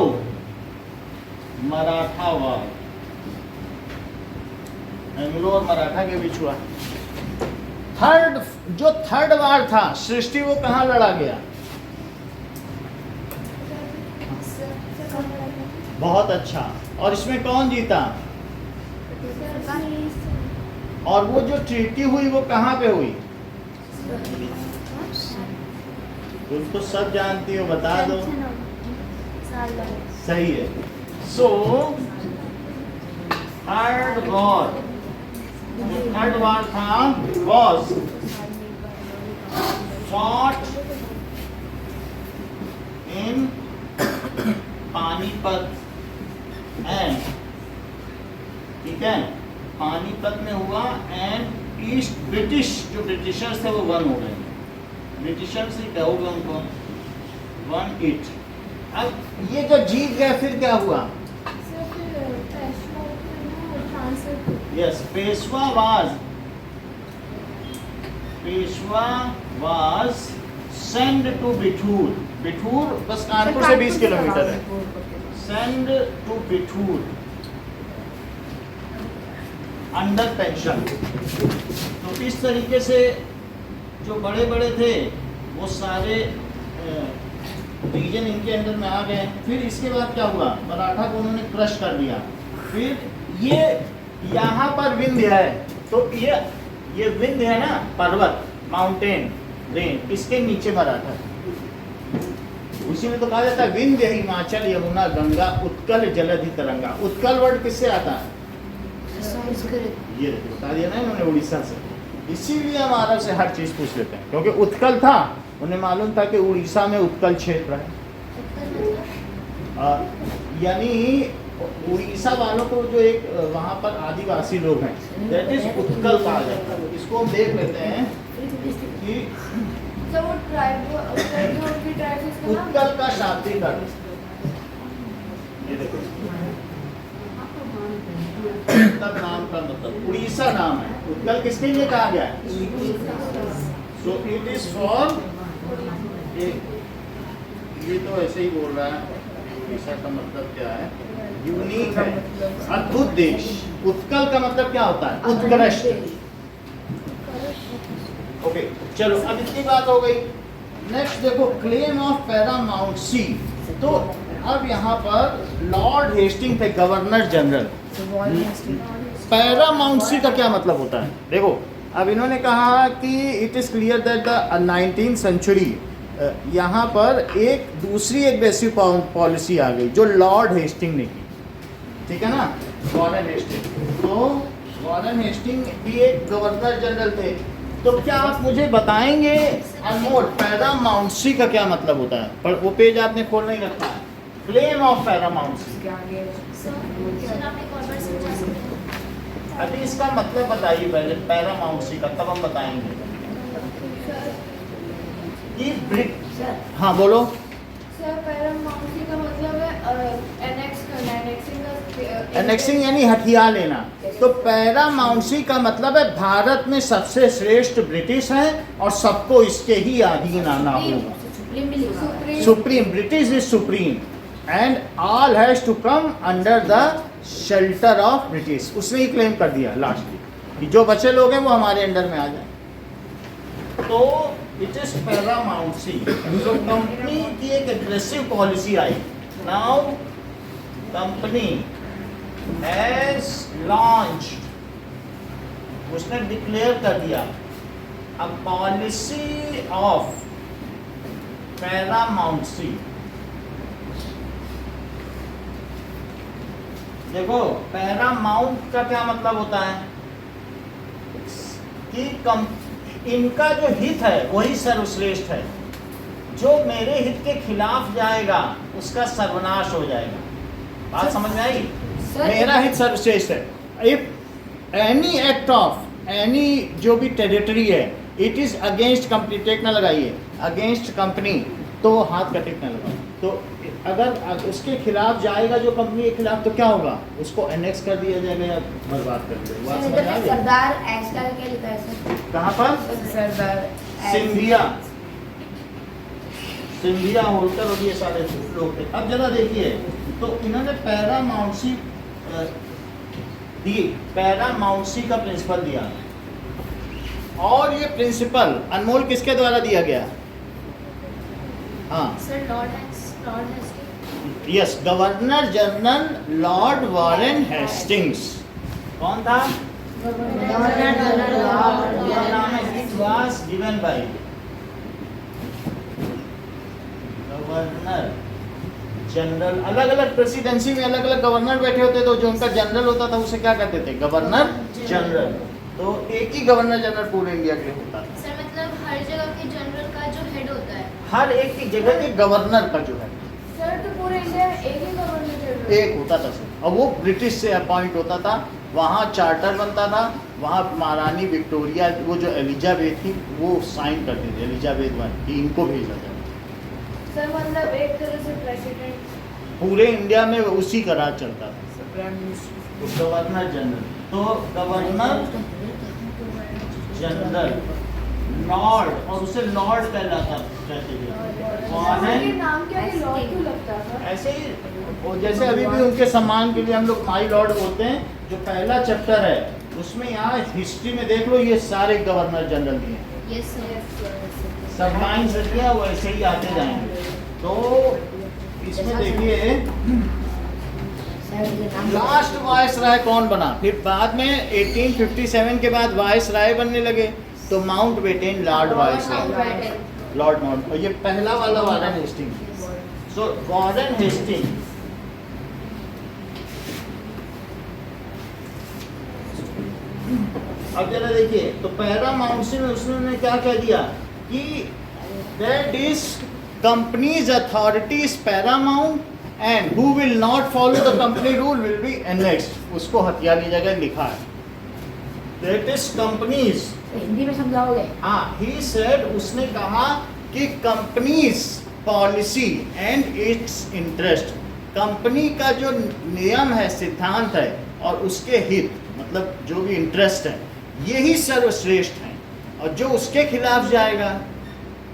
मराठा वार। एंग्लो और मराठा के बीच हुआ। थर्ड वार था सृष्टि, वो कहाँ लड़ा गया, बहुत अच्छा। और इसमें कौन जीता, और वो जो ट्रीटी हुई वो कहाँ पे हुई, तुम तो सब जानती हो, बता दो। सही है। सो थर्ड वार था was fought in Panipat and, ठीक है, पानीपत में हुआ। एंड ईस्ट ब्रिटिश, जो ब्रिटिशर्स थे वो वन हो गए, ब्रिटिशर्स ही कहोगे उनको, 1-8। अब ये जो जीत गए फिर क्या हुआ, Yes, Peshwa was sent to Bithur. Bithur बस कानपुर से 20 किलोमीटर है. Send to Bithur under pension. तो इस तरीके से जो बड़े बड़े थे वो सारे रीजन इनके अंडर में आ गए. फिर इसके बाद क्या हुआ, मराठा को उन्होंने क्रश कर दिया. फिर ये यहाँ पर विंध्य है, तो ये विंध्य है ना, पर्वत, माउंटेन रेंज, इसके नीचे मराठा. उसी में तो कहा जाता है विंध्य हिमाचल यमुना गंगा उत्कल जलधि तरंगा. उत्कल वर्ड किससे आता है, ये बता दिया ना इन्होंने, उड़ीसा से. इसीलिए हम आरब से हर चीज पूछ लेते हैं, क्योंकि उत्कल था, उन्हें मालूम था कि उड़ीसा में उत्कल क्षेत्र है. यानी उड़ीसा वालों को जो एक वहाँ पर आदिवासी लोग हैं, दैट इज उत्कल कहा जाता है. इसको हम देख लेते हैं कि सर वो ट्राइब उनकी ट्राइब इसका नाम उत्कल का शाब्दिक अर्थ, ये देखो, उत्कल नाम का मतलब उड़ीसा नाम है. उत्कल किसके लिए कहा गया है, सो इट इज फॉर, ये तो ऐसे ही बोल रहा है, उड़ीसा का मतलब क्या है, यूनिक है, अद्भुत देश. उत्कल का मतलब क्या होता है, उत्कृष्ट. ओके चलो, अब इतनी बात हो गई. नेक्स्ट देखो, क्लेम ऑफ पैरामाउंटसी. तो अब यहाँ पर लॉर्ड हेस्टिंग थे गवर्नर जनरल. पैरामाउंटसी का क्या मतलब होता है, देखो अब इन्होंने कहा कि it is clear that the 19th century, यहाँ पर एक दूसरी एग्रेसिव पॉलिसी आ गई जो लॉर्ड हेस्टिंग ने की. ठीक है ना, वॉरेन हेस्टिंग. तो वॉरेन हेस्टिंग भी एक गवर्नर जनरल थे. तो क्या आप मुझे बताएंगे अनमोल, पैरामाउंटसी का क्या मतलब होता है, पर वो पेज आपने खोल नहीं रखा है. क्लेम ऑफ पैरामाउंटसी, सर आप एक और बार समझा सकते हैं? अभी इसका मतलब बताइए पहले पैरामाउंटसी का, तब हम बताएंगे कि हाँ बोलो. सर पैरामाउंटसी का मतलब है एनेक्स करना, एनेक्सिंग यानी हथियार लेना. तो पैरामाउंटसी का मतलब है भारत में सबसे श्रेष्ठ ब्रिटिश है और सबको इसके ही अधीन आना होगा. Supreme, British is supreme and all has to come under the shelter of British. उसने ही क्लेम कर दिया लास्टली कि जो बचे लोग हैं वो हमारे अंडर में आ जाए. तो इट इज पैरामाउंटसी. तो कंपनी की एक aggressive policy I. Now company has launched, उसने डिक्लेयर कर दिया अ पॉलिसी ऑफ पैरामाउंटसी. देखो पैरामाउंट का क्या मतलब होता है कि इनका जो हित है वही सर्वश्रेष्ठ है. जो मेरे हित के खिलाफ जाएगा उसका सर्वनाश हो जाएगा. बात समझ में आई? मेरा हित सर्वश्रेष्ठ है. If any act of any जो भी टेरिटरी है, इट इज अगेंस्ट कंपनी, टेक ना लगाइए, अगेंस्ट कंपनी, तो हाथ का टेक ना लगाओ. तो अगर उसके खिलाफ जाएगा जो कंपनी के खिलाफ, तो क्या होगा, उसको एनेक्स कर दिया जाएगा या बर्बाद कर दिया जाएगा. सरदार ऐश का क्या लिखा है सर? कहाँ पर? सरदार सिंधिया, सिंधिया होलकर और ये सारे लोग थे. अब जरा देखिए, तो इन्होंने पैरामाउंटसी दी, पैरामाउंटसी का प्रिंसिपल दिया. और ये प्रिंसिपल अनमोल किसके द्वारा दिया गया? हाँ sir lord Hasting. Yes, governor general lord Warren Hastings. कौन था? Governor general It was given by governor general. अलग अलग प्रेसिडेंसी में अलग अलग गवर्नर बैठे होते, तो जो उनका जनरल होता था उसे क्या कहते थे? Governor general. तो एक ही गवर्नर जनरल पूरे इंडिया के लिए होता था. सर मतलब हर जगह के जनरल का जो हेड होता है, हर एक की जगह के गवर्नर का जो है सर तो पूरे इंडिया में एक ही गवर्नर जनरल एक होता था सर, और वो ब्रिटिश से अपॉइंट होता था. वहाँ चार्टर बनता था, वहाँ महारानी विक्टोरिया, वो जो एलिजाबेथ थी, वो साइन करती थी, एलिजाबेथ वन, कि इनको भेजा जाए. सर मतलब एक तरह से प्रेसिडेंट पूरे इंडिया में उसी का राज चलता था, प्राइम मिनिस्टर. Governor general. तो गवर्नर जनरल लॉर्ड, और उसे लॉर्ड कहलाता कहते थे। कौन ये है? नाम क्या है, लॉर्ड क्यों लगता है? ऐसे ही वो जैसे अभी भी उनके सम्मान के लिए हम लोग माई लॉर्ड बोलते हैं। जो पहला चैप्टर है उसमें यहाँ हिस्ट्री में देख लो, ये सारे गवर्नर जनरल दिए हैं। Yes sir. सब लाइन्स रखिए, वो ऐसे ही आते जाएंगे। तो इसमें देखिए लास्ट वाइस राय कौन बना, फिर बाद में 1857 के बाद वाइस राय बनने लगे, तो माउंट बेटन लॉर्ड वाइस राय, लॉर्ड माउंट। और ये पहला वाला वारन हेस्टिंग। सो वारन हेस्टिंग अब जरा देखिए, तो पहला माउंट में उसने क्या कह दिया कि that is companies authorities Paramount and who will not follow the company rule will be annexed. उसको हथियाली जगह लिखा है, दैट इज कंपनीज। हिंदी में समझाओगे? हाँ, ही सेड, उसने कहा कि companies policy and it's interest, company का जो नियम है, सिद्धांत है, और उसके हित मतलब जो भी इंटरेस्ट है, यही सर्वश्रेष्ठ है। और जो उसके खिलाफ जाएगा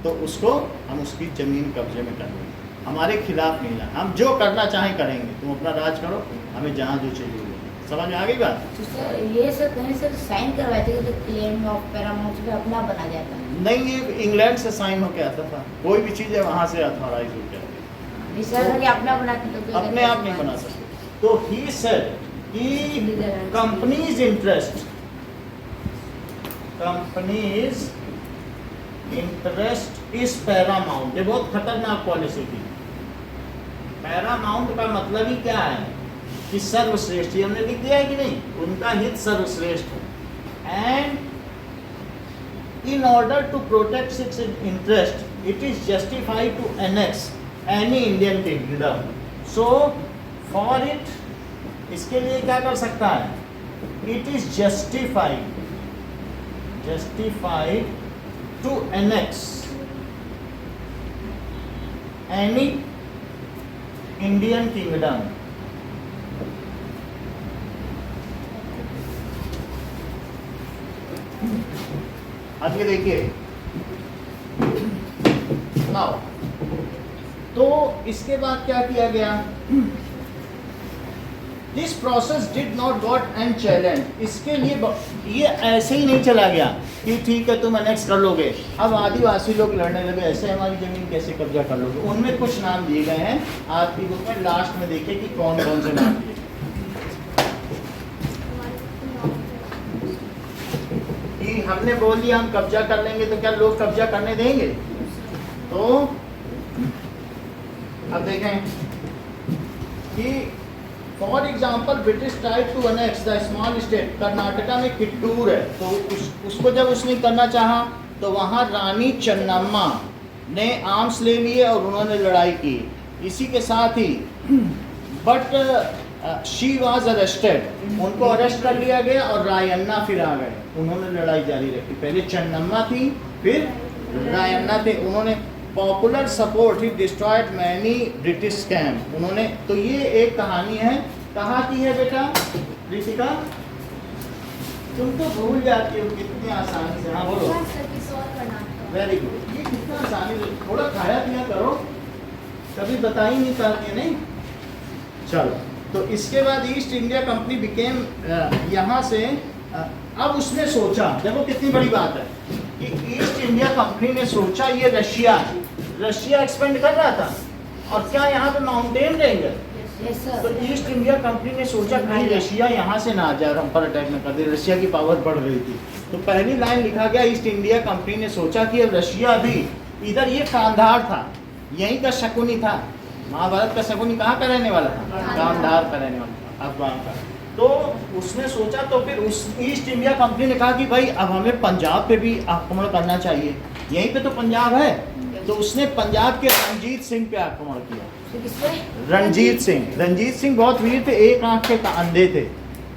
तो उसको हम उसकी जमीन कब्जे में कर देंगे। हमारे खिलाफ नहीं जाना, हम जो करना चाहें करेंगे, तुम अपना राज करो, हमें जहाँ जो चाहिए। समझ में आ गई बात? तो सर ये सर कहीं सर साइन करवाए थे कि क्लेम ऑफ पैरामाउंट पे अपना बना जाता है? नहीं, ये इंग्लैंड से साइन होके आता था। कोई भी चीज़ है वहाँ से अथॉराइज हो जाती है, सर कि अपना बनाते तो अपने आप नहीं बना सकते। तो ही सेड कि कंपनीज इंटरेस्ट इज पैरामाउंट। ये बहुत खतरनाक पॉलिसी थी। पैरामाउंट का मतलब ही क्या है कि सर्वश्रेष्ठ। ये हमने लिख दिया है कि नहीं, उनका हित सर्वश्रेष्ठ है। And in order to protect its interest it is justified to annex any Indian kingdom. So for it, इसके लिए क्या कर सकता है, it is justified to annex any Indian kingdom. अब ये देखिए नाउ, तो इसके बाद क्या किया गया, this process did not got and challenge. इसके लिए ये ऐसे ही नहीं चला गया कि ठीक है तुम एनेक्स कर लोगे, अब आदिवासी लोग लड़ने लगे, ऐसे हमारी जमीन कैसे कब्जा कर लोगे। उनमें कुछ नाम दिए गए हैं आपकी बुक में, लास्ट में देखिए कि कौन कौन से नाम दिए। कि हमने बोल दिया हम कब्जा कर लेंगे, तो क्या लोग कब्जा करने देंगे? तो अब देखें कि for example British tried to annex the small state, Karnataka में किट्टूर है, तो उसको जब उसने करना चाहा तो वहाँ रानी चन्नम्मा ने आर्म्स ले लिए और उन्होंने लड़ाई की। इसी के साथ ही बट शी वॉज अरेस्टेड, उनको अरेस्ट कर लिया गया और रायन्ना फिर आ गए, उन्होंने लड़ाई जारी रखी। पहले चन्नम्मा थी, फिर रायन्ना थे, उन्होंने पॉपुलर सपोर्ट ही डिस्ट्रॉयड मैनी ब्रिटिश कैम्प। उन्होंने, तो ये एक कहानी है, कहाँ की है बेटा रितिका? तुम तो भूल जाती हो कितनी आसानी से। हाँ बोलो। Very good. ये कितना आसानी से, थोड़ा खाया पिया करो, कभी बता ही नहीं पाते नहीं। चलो, तो इसके बाद ईस्ट इंडिया कंपनी बिकेम, यहाँ से अब उसने सोचा, देखो कितनी बड़ी बात है कि ईस्ट इंडिया कंपनी ने सोचा ये रशिया एक्सपेंड कर रहा था, और क्या यहाँ पे माउंटेन रहेंगे? तो ईस्ट इंडिया कंपनी ने सोचा कहीं रशिया यहाँ से ना आ जाए, हम पर अटैक न कर दे। रशिया की पावर बढ़ रही थी, तो पहली लाइन लिखा गया, ईस्ट इंडिया कंपनी ने सोचा कि अब रशिया भी, इधर ये कांधार था, यहीं का शकुनी था, महाभारत का शकुनी कहाँ का रहने वाला था? कांधार का रहने वाला था, अफगान का। तो उसने सोचा, तो फिर उस ईस्ट इंडिया कंपनी ने कहा कि भाई अब हमें पंजाब पे भी आक्रमण करना चाहिए, यहीं पे तो पंजाब है। तो उसने पंजाब के रणजीत सिंह पे आक्रमण किया। रणजीत सिंह बहुत वीर थे, एक आंख के अंधे थे,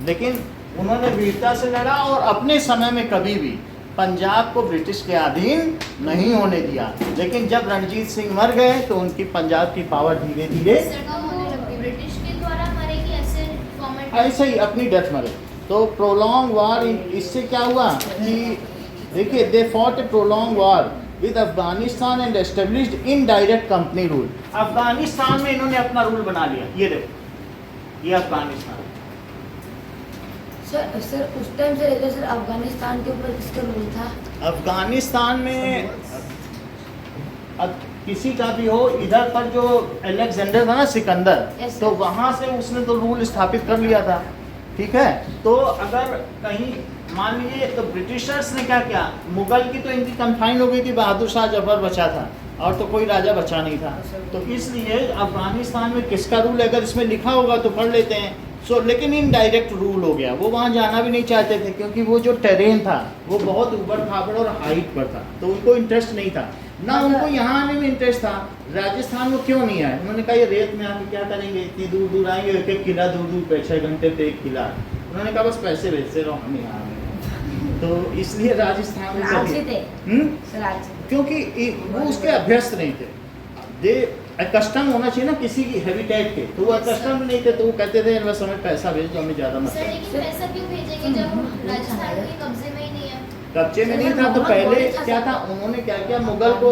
लेकिन उन्होंने वीरता से लड़ा और अपने समय में कभी भी पंजाब को ब्रिटिश के अधीन नहीं होने दिया। लेकिन जब रणजीत सिंह मर गए तो उनकी पंजाब की पावर धीरे धीरे ब्रिटिश के द्वारा मरेगी, ऐसे ही अपनी डेथ मरे। तो प्रोलॉन्ग वार, इससे क्या हुआ कि देखिए they fought A prolong war with Afghanistan and established indirect company rule. Afghanistan में इन्होंने अपना रूल बना लिया, ये देखो ये अफगानिस्तान। सर उस टाइम से लेकर सर अफगानिस्तान के ऊपर किसका रूल था? अफगानिस्तान में अब किसी का भी हो, इधर पर जो अलेक्जेंडर था ना सिकंदर, Yes, तो वहाँ से उसने तो रूल स्थापित कर लिया था, ठीक है। तो अगर कहीं मान लीजिए, तो ब्रिटिशर्स ने क्या किया, मुगल की तो इनकी कन्फाइन हो गई थी, बहादुर शाह जफर बचा था और तो कोई राजा बचा नहीं था। तो इसलिए अफगानिस्तान में किसका रूल है, अगर इसमें लिखा होगा तो पढ़ लेते हैं। लेकिन इनडायरेक्ट रूल हो गया, वो वहाँ जाना भी नहीं चाहते थे क्योंकि वो जो टेरेन था वो बहुत ऊबड़ खाबड़ और हाइट पर था, तो उनको इंटरेस्ट नहीं था ना, उनको यहाँ आने में इंटरेस्ट था। राजस्थान में क्यों नहीं आए, उन्होंने कहा ये रेत में आके क्या करेंगे, इतनी दूर दूर आएंगे, एक एक किला दूर दूर पे 6 घंटे पे एक किला। उन्होंने कहा बस पैसे भेजते रहो, हम यहाँ आएंगे। तो इसलिए राजस्थान में राजी थे हम्म? राजी। क्योंकि वो उसके अभ्यस्त नहीं थे, दे कस्टम होना चाहिए ना किसी की हैबिटेट के, तो वो कस्टम नहीं थे, तो वो कहते थे बस हमें पैसा भेज दो, हमें ज़्यादा मत सर करो। लेकिन पैसा क्यों भेजेंगे जब राजस्थान के कब्जे में ही नहीं है? कब्जे में नहीं था तो पहले क्या था, उन्होंने क्या किया, मुगल को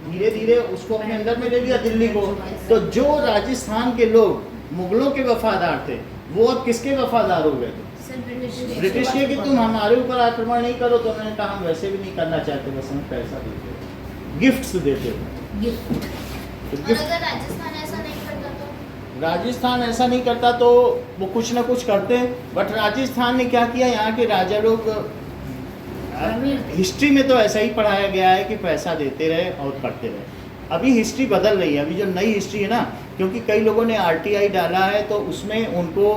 धीरे धीरे उसको अपने अंदर में ले लिया दिल्ली को। तो जो राजस्थान के लोग मुगलों के वफादार थे वो अब किसके वफादार हो गए थे, सर ब्रिटिश के, कि तुम हमारे ऊपर आक्रमण नहीं करो। तो उन्होंने कहा हम वैसे भी नहीं करना चाहते, बस हमें पैसा देते, गिफ्ट्स देते थे। तो और गिफ्ट, अगर राजस्थान ऐसा नहीं करता तो? राजस्थान ऐसा नहीं करता तो वो कुछ ना कुछ करते, बट राजस्थान ने क्या किया, यहाँ के राजा लोग, हिस्ट्री में तो ऐसा ही पढ़ाया गया है कि पैसा देते रहे और करते रहे। अभी हिस्ट्री बदल रही है, अभी जो नई हिस्ट्री है ना, क्योंकि कई लोगों ने RTI डाला है तो उसमें उनको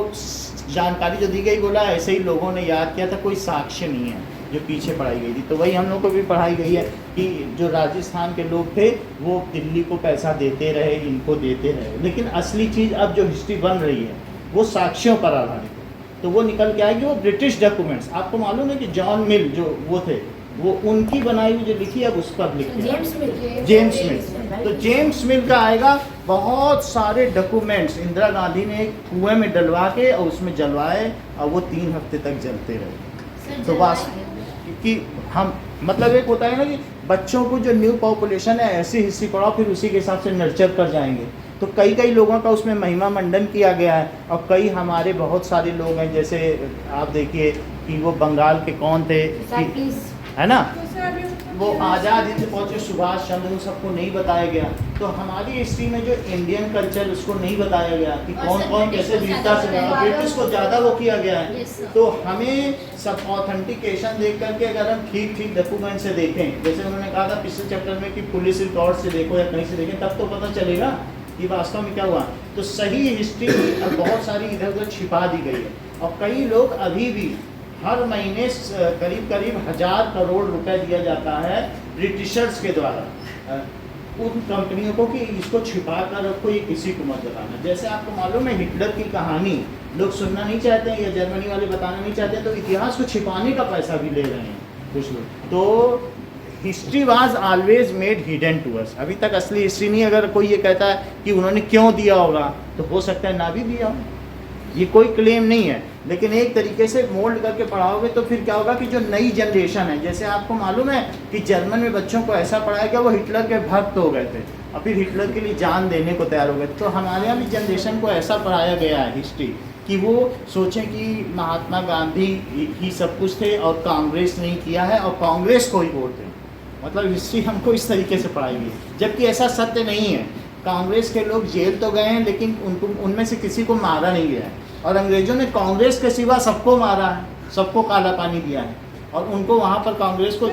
जानकारी जो दी गई, बोला ऐसे ही लोगों ने याद किया था, कोई साक्ष्य नहीं है जो पीछे पढ़ाई गई थी। तो वही हम लोग को भी पढ़ाई गई है कि जो राजस्थान के लोग थे वो दिल्ली को पैसा देते रहे, इनको देते रहे, लेकिन असली चीज़ अब जो हिस्ट्री बन रही है वो साक्ष्यों पर आधारित है। तो वो निकल के आएगी, वो ब्रिटिश डॉक्यूमेंट्स। आपको मालूम है कि जॉन मिल जो वो थे, वो उनकी बनाई हुई जो लिखी है उस पर लिखी है जेम्स मिल। तो जेम्स मिल का आएगा, बहुत सारे डॉक्यूमेंट्स इंदिरा गांधी ने एक कुएं में डलवा के और उसमें जलवाए और वो 3 हफ्ते तक जलते रहे। तो बस कि हम मतलब एक होता है ना कि बच्चों को जो न्यू पॉपुलेशन है ऐसी हिस्ट्री पढ़ाओ, फिर उसी के हिसाब से नर्चर कर जाएंगे। तो कई कई लोगों का उसमें महिमा मंडन किया गया है, और कई हमारे बहुत सारे लोग हैं, जैसे आप देखिए कि वो बंगाल के कौन थे है ना, तो सर अभी वो आज़ाद हिंद पहुंचे सुभाष चंद्र, उन सबको नहीं बताया गया। तो हमारी हिस्ट्री में जो इंडियन कल्चर उसको नहीं बताया गया कि और कौन सर कौन ब्रिटिश कैसे को वीरता से ज़्यादा लड़ा, ब्रिटिश को ज़्यादा वो किया गया है। Yes, sir. तो हमें सब ऑथेंटिकेशन देख करके अगर हम ठीक ठीक डॉक्यूमेंट से देखें, जैसे उन्होंने कहा था पिछले चैप्टर में कि पुलिस रिकॉर्ड से देखो या कहीं से देखें, तब तो पता चलेगा कि वास्तव में क्या हुआ। तो सही हिस्ट्री अब बहुत सारी इधर उधर छिपा दी गई है, और कई लोग अभी भी हर महीने करीब करीब 1000 करोड़ रुपए दिया जाता है ब्रिटिशर्स के द्वारा उन कंपनियों को कि इसको छिपा कर रखो, ये किसी को मत बताना। जैसे आपको मालूम है हिटलर की कहानी लोग सुनना नहीं चाहते हैं या जर्मनी वाले बताना नहीं चाहते, तो इतिहास को छिपाने का पैसा भी ले रहे हैं कुछ लोग। तो history was always made hidden to us. अभी तक असली हिस्ट्री नहीं। अगर कोई ये कहता है कि उन्होंने क्यों दिया होगा, तो हो सकता है ना भी दिया हो, ये कोई क्लेम नहीं है, लेकिन एक तरीके से मोल्ड करके पढ़ाओगे तो फिर क्या होगा कि जो नई जनरेशन है, जैसे आपको मालूम है कि जर्मन में बच्चों को ऐसा पढ़ाया गया वो हिटलर के भक्त हो गए थे और फिर हिटलर के लिए जान देने को तैयार हो गए। तो हमारे यहाँ भी जनरेशन को ऐसा पढ़ाया गया है हिस्ट्री कि वो सोचें कि महात्मा गांधी ही सब कुछ थे और कांग्रेस नहीं किया है और कांग्रेस को ही वोट दें। मतलब हिस्ट्री हमको इस तरीके से पढ़ाई गई, जबकि ऐसा सत्य नहीं है। कांग्रेस के लोग जेल तो गए हैं, लेकिन उनको उनमें से किसी को मारा नहीं गया है, और अंग्रेजों ने कांग्रेस के सिवा सबको मारा है, सबको काला पानी दिया है, और उनको वहाँ पर कांग्रेस को,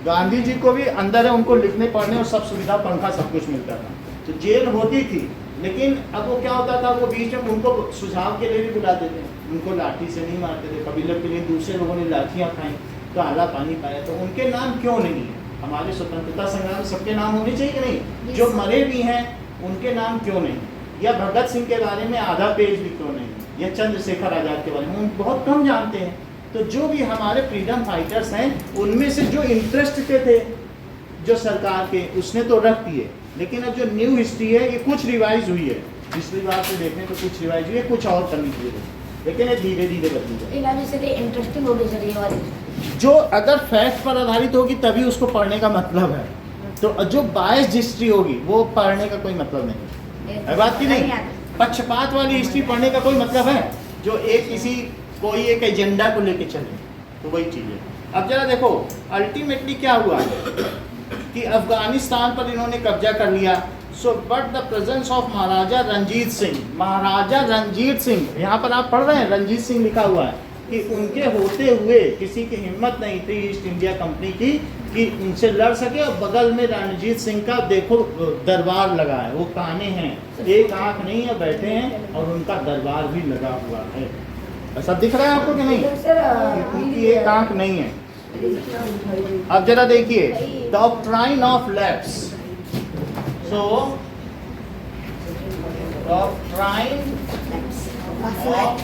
गांधी जी को भी अंदर है, उनको लिखने पढ़ने और सब सुविधा पंखा सब कुछ मिलता था। तो जेल होती थी, लेकिन अब वो क्या होता था, वो बीच में उनको सुझाव के लिए भी बुलाते थे, उनको लाठी से नहीं मारते थे। कबीले के लिए दूसरे लोगों ने लाठियाँ खाई, काला पानी पाया, तो उनके नाम क्यों नहीं है? हमारे स्वतंत्रता संग्राम सबके नाम होने चाहिए कि नहीं? जो मरे भी हैं उनके नाम क्यों नहीं? या भगत सिंह के बारे में आधा पेज भी क्यों नहीं? या चंद्रशेखर आजाद के बारे में उन बहुत कम जानते हैं। तो जो भी हमारे फ्रीडम फाइटर्स हैं, उनमें से जो इंटरेस्ट के थे जो सरकार के, उसने तो रख दिए, लेकिन अब जो न्यू हिस्ट्री है ये कुछ रिवाइज हुई है, पिछली बार से देखने तो कुछ रिवाइज हुई है, कुछ और करनी चाहिए। लेकिन ये धीरे धीरे बदली जाएगी। ये मैम इसलिए इंटरेस्टिंग हो गई सर ये वाली। जो अगर फैक्ट पर आधारित होगी तभी उसको पढ़ने का मतलब है, तो जो बायस्ड हिस्ट्री होगी वो पढ़ने का कोई मतलब नहीं है। बात की नहीं, पक्षपात वाली हिस्ट्री पढ़ने का कोई मतलब है जो एक किसी कोई एक एजेंडा को लेके चले, तो वही चीज़ है। अब जरा देखो अल्टीमेटली क्या हुआ कि अफगानिस्तान पर इन्होंने कब्जा कर लिया। So but the presence of Maharaja Ranjit Singh, Maharaja Ranjit Singh, यहाँ पर आप पढ़ रहे हैं रंजीत सिंह लिखा हुआ है, कि उनके होते हुए किसी की हिम्मत नहीं थी ईस्ट इंडिया कंपनी की कि उनसे लड़ सके। और बगल में रणजीत सिंह का देखो दरबार लगा है, वो काने हैं, एक आंख नहीं है, बैठे हैं और उनका दरबार भी लगा हुआ है। ऐसा दिख रहा है आपको कि नहीं? उनकी एक आंख नहीं है। अब जरा देखिए doctrine of lapse. So doctrine of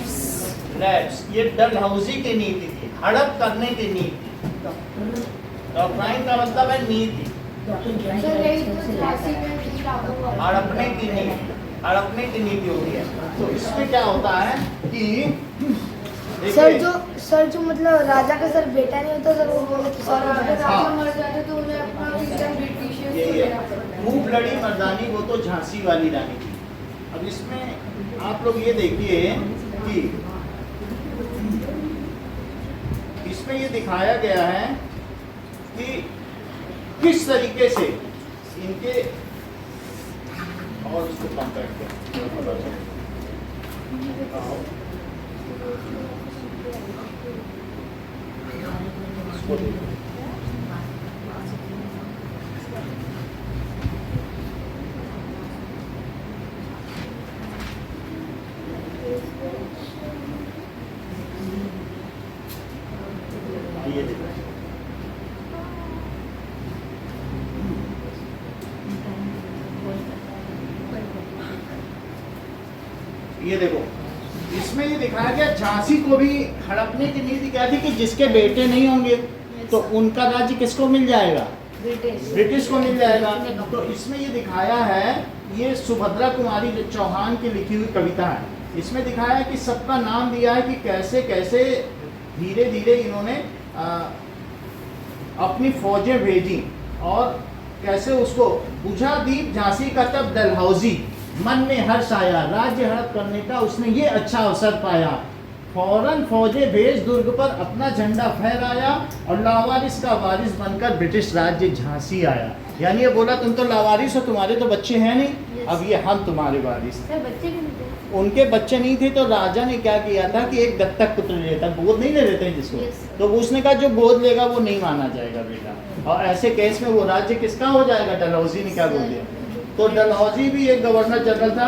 lapse, ये डलहौजी की नीति थी, हड़प करने की नीति। डॉक्ट्राइन का मतलब है नीति, सर यही तो 83 में हड़पने की नीति, हड़पने की नीति होती है। तो इसमें क्या होता है कि सर जो मतलब राजा का सर बेटा नहीं होता सर, वो बोले तो और सर अगर बेटा। राजा मर जाते तो उन्हें अपना किंगडम ब्रिटिशियर्स ये को देना पड़ता है। खूब लड़ी मर्दानी, वो तो झांसी वाली रानी थी। अब इसमें आप लोग ये देखिए कि इसमें ये दिखाया गया है कि किस तरीके से इनके, और इसको कम करके ये देखो ये देखो इसमें ये दिखाया गया झांसी को भी हड़पने की नीति क्या थी कि जिसके बेटे नहीं होंगे तो उनका राज्य किसको मिल जाएगा? ब्रिटिश को मिल जाएगा। तो इसमें ये दिखाया है, ये सुभद्रा कुमारी चौहान की लिखी हुई कविता है। इसमें दिखाया है कि सबका नाम दिया है कि कैसे कैसे धीरे धीरे इन्होंने अपनी फौजें भेजी और कैसे उसको बुझा दीप झांसी का तब डलहौजी, मन में हर्ष आया, राज्य हड़प करने का उसने ये अच्छा अवसर पाया। फौरन फौजें भेज दुर्ग पर अपना झंडा फहराया और लावारिस का वारिस बनकर ब्रिटिश राज्य झांसी आया। यानी ये बोला तुम तो लावारिस हो, तुम्हारे तो बच्चे हैं नहीं, अब ये हम तुम्हारे वारिस। सर बच्चे भी नहीं थे। उनके बच्चे नहीं थे तो राजा ने क्या किया था कि एक दत्तक पुत्र ले लेता, गोद नहीं ले लेते हैं जिसको, तो उसने कहा जो गोद लेगा वो नहीं माना जाएगा बेटा, और ऐसे केस में वो राज्य किसका हो जाएगा? डलहौजी ने क्या बोल दिया। तो डलहौजी भी एक गवर्नर जनरल था।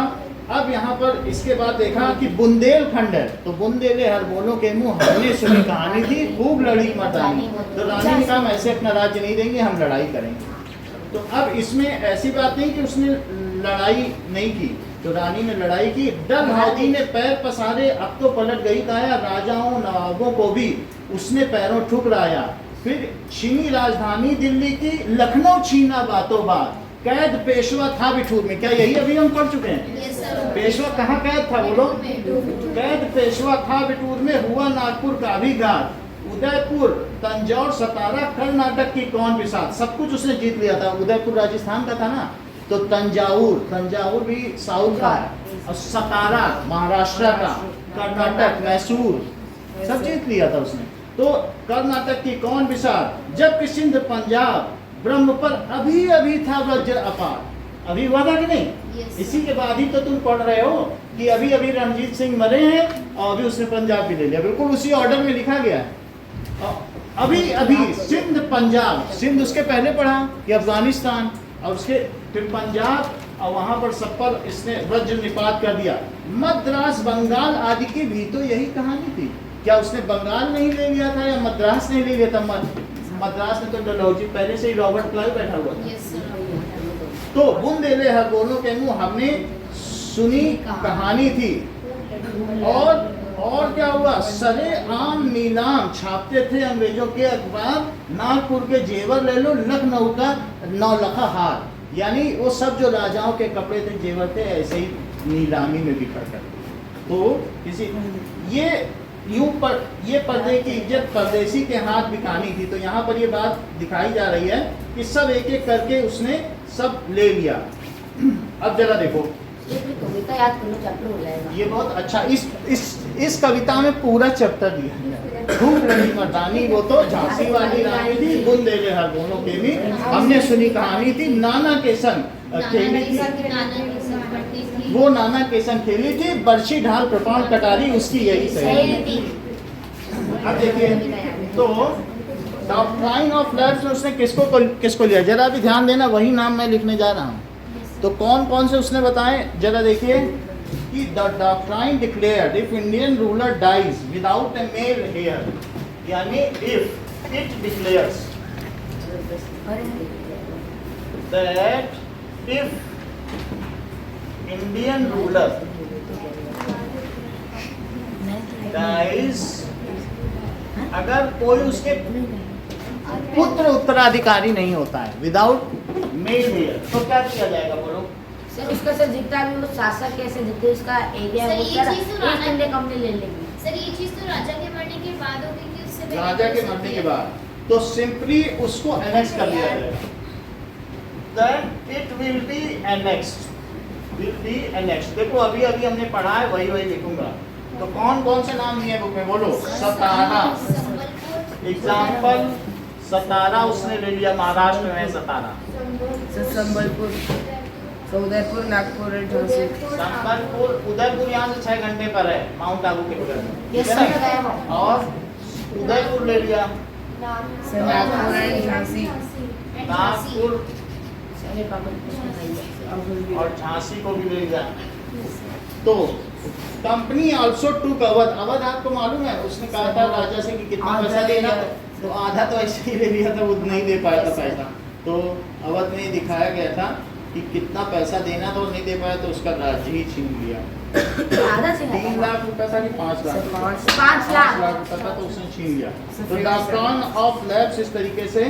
अब यहाँ पर इसके बाद देखा कि बुंदेलखंड है, तो बुंदेले हर बोलों के मुंह हमने सुनी कहानी थी, खूब लड़ी मर्दानी। तो रानी ने कहा हम ऐसे अपना राज्य नहीं देंगे, हम लड़ाई करेंगे। तो अब इसमें ऐसी बात नहीं कि उसने लड़ाई नहीं की, तो रानी ने लड़ाई की। डलहौजी ने पैर पसारे, अब तो पलट गई काया, राजाओं नवाबों को भी उसने पैरों ठुकराया। फिर छीनी राजधानी दिल्ली की, लखनऊ छीना बातों बात, कैद पेशवा था बिठूर में। क्या यही अभी हम पढ़ चुके हैं? पेशवा कहाँ कैद था बोलो? कैद पेशवा था बिठूर में, हुआ नागपुर का भी घात, उदयपुर तंजौर सतारा कर्नाटक की कौन विसात, सब कुछ उसने जीत लिया था। उदयपुर राजस्थान का था ना, तो तंजावुर भी साउथ का है, और सतारा महाराष्ट्र का, कर्नाटक मैसूर सब जीत लिया था उसने। तो कर्नाटक की कौन विसात, जबकि सिंध पंजाब ब्रह्म पर अभी अभी था वज्र अपार। अभी हुआ था कि नहीं? इसी के बाद ही तो तुम पढ़ रहे हो कि अभी अभी रणजीत सिंह मरे हैं और अभी उसने पंजाब भी ले लिया, बिल्कुल उसी ऑर्डर में लिखा गया है। अभी अभी सिंध पंजाब, सिंध उसके पहले पढ़ा कि अफगानिस्तान, और उसके फिर पंजाब, और वहां पर सब पर इसने वज्र निपात कर दिया। मद्रास बंगाल आदि की भी तो यही कहानी थी। क्या उसने बंगाल नहीं ले लिया था या मद्रास नहीं ले लिया था? मद्रास में तो डलहौजी पहले से ही रॉबर्ट क्लाइव बैठा हुआ था। तो बुंदेले हर बोलों के मुंह हमने सुनी कहानी थी। और क्या हुआ? सरे आम नीलाम छापते थे अंग्रेजों के अखबार, नागपुर के जेवर ले लो, लखनऊ का 9 लखा हार। यानी वो सब जो राजाओं के कपड़े थे, जेवर थे, ऐसे ही नीलामी में बिखर कर। तो किसी ये पर्दे की इज्जत परदेसी के हाथ बिकानी थी। तो यहाँ पर ये बात दिखाई जा रही है कि सब एक एक करके उसने सब ले लिया। अब जरा देखो, ये भी कविता याद कर लो, चैप्टर हो जाएगा। ये बहुत अच्छा, इस कविता में पूरा चैप्टर दिया है। धूप लगी मर्दानी वो तो झांसी वाली रानी थी, बुंदेले हर दोनों के भी हमने सुनी कहानी थी, नाना के संग खेली थी, वो नाना के संग खेली थी, बरछी ढाल कृपाण कटारी उसकी यही सहेली थी। अब देखिए, तो डॉक्ट्राइन ऑफ लव्स में उसने किसको लिया, जरा भी ध्यान देना, वही नाम मैं लिखने जा रहा हूँ। तो कौन कौन से उसने बताए, जरा देखिए कि the doctrine declared if Indian ruler dies without a male heir, यानी if it declares that if Indian ruler dies, अगर कोई उसके पुत्र उत्तराधिकारी नहीं होता है विदाउट मेल हेयर, तो क्या किया जाएगा बोलो। सर उसका सर जितना भी वो शासक कैसे जितने उसका एरिया सर, वो ये सर चीज़ तो ईस्ट राणा- इंडिया कंपनी ले लेगी। सर ये चीज तो राजा के मरने के बाद होगी कि उससे पहले राजा के हो मरने सकती के है? बाद तो सिंपली उसको एनेक्स कर दिया जाएगा, then it will be annexed, will be annexed। देखो अभी अभी हमने पढ़ा है, वही लिखूंगा। तो कौन कौन से नाम लिए बुक में बोलो। सतारा, संबलपुर, एग्जाम्पल सतारा उसने ले लिया, महाराष्ट्र में सतारा। संबलपुर, उदयपुर, नागपुर और झांसी। संबलपुर, उदयपुर यहाँ से 6 घंटे पर है, माउंट आबू के बगल ये में, सब गया वो। और उदयपुर ले लिया, सर नागपुर और झांसी। and झांसी। नागपुर मेरे पापा को कुछ बताइए। और झांसी को भी ले लिया। तो कंपनी ऑल्सो टूक अवध, अवध आपको मालूम है, उसने कहा था राजा से कि कितना आधा पैसा ले देना, लिया। तो आधा तो ऐसे ही ले लिया था, वो नहीं दे पाया था पैसा। तो अवध में दिखाया गया था कि कितना पैसा देना, तो नहीं दे पाया, तो उसका राज्य ही छीन लिया। आधा से 3 लाख रुपए था कि 5 लाख, 5 लाख। रुपए था, तो उसने छीन लिया। तो डॉक्ट्राइन ऑफ लैब्स इस तरीके से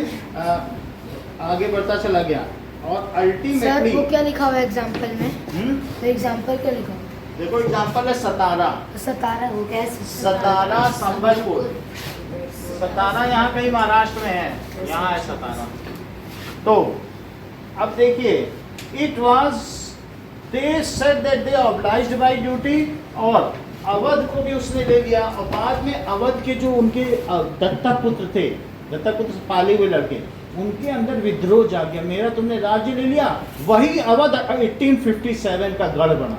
आगे बढ़ता चला गया, और सर अल्टीमेटली वो क्या लिखा हुआ है एग्जाम्पल में, तो एग्जाम्पल क्या लिखा हुआ देखो एग्जाम्पल है सतारा, है? सतारा वो क्या है? सतारा संबलपुर, सतारा यहाँ कहीं महाराष्ट्र में है, यहाँ है सतारा। तो अब देखिए, it was they said that they obliged by duty, और अवध को भी उसने ले लिया, और बाद में अवध के जो उनके दत्तक पुत्र थे, दत्तक पुत्र पाले हुए लड़के, उनके अंदर विद्रोह जाग गया, मेरा तुमने राज्य ले लिया। वही अवध 1857 का गढ़ बना।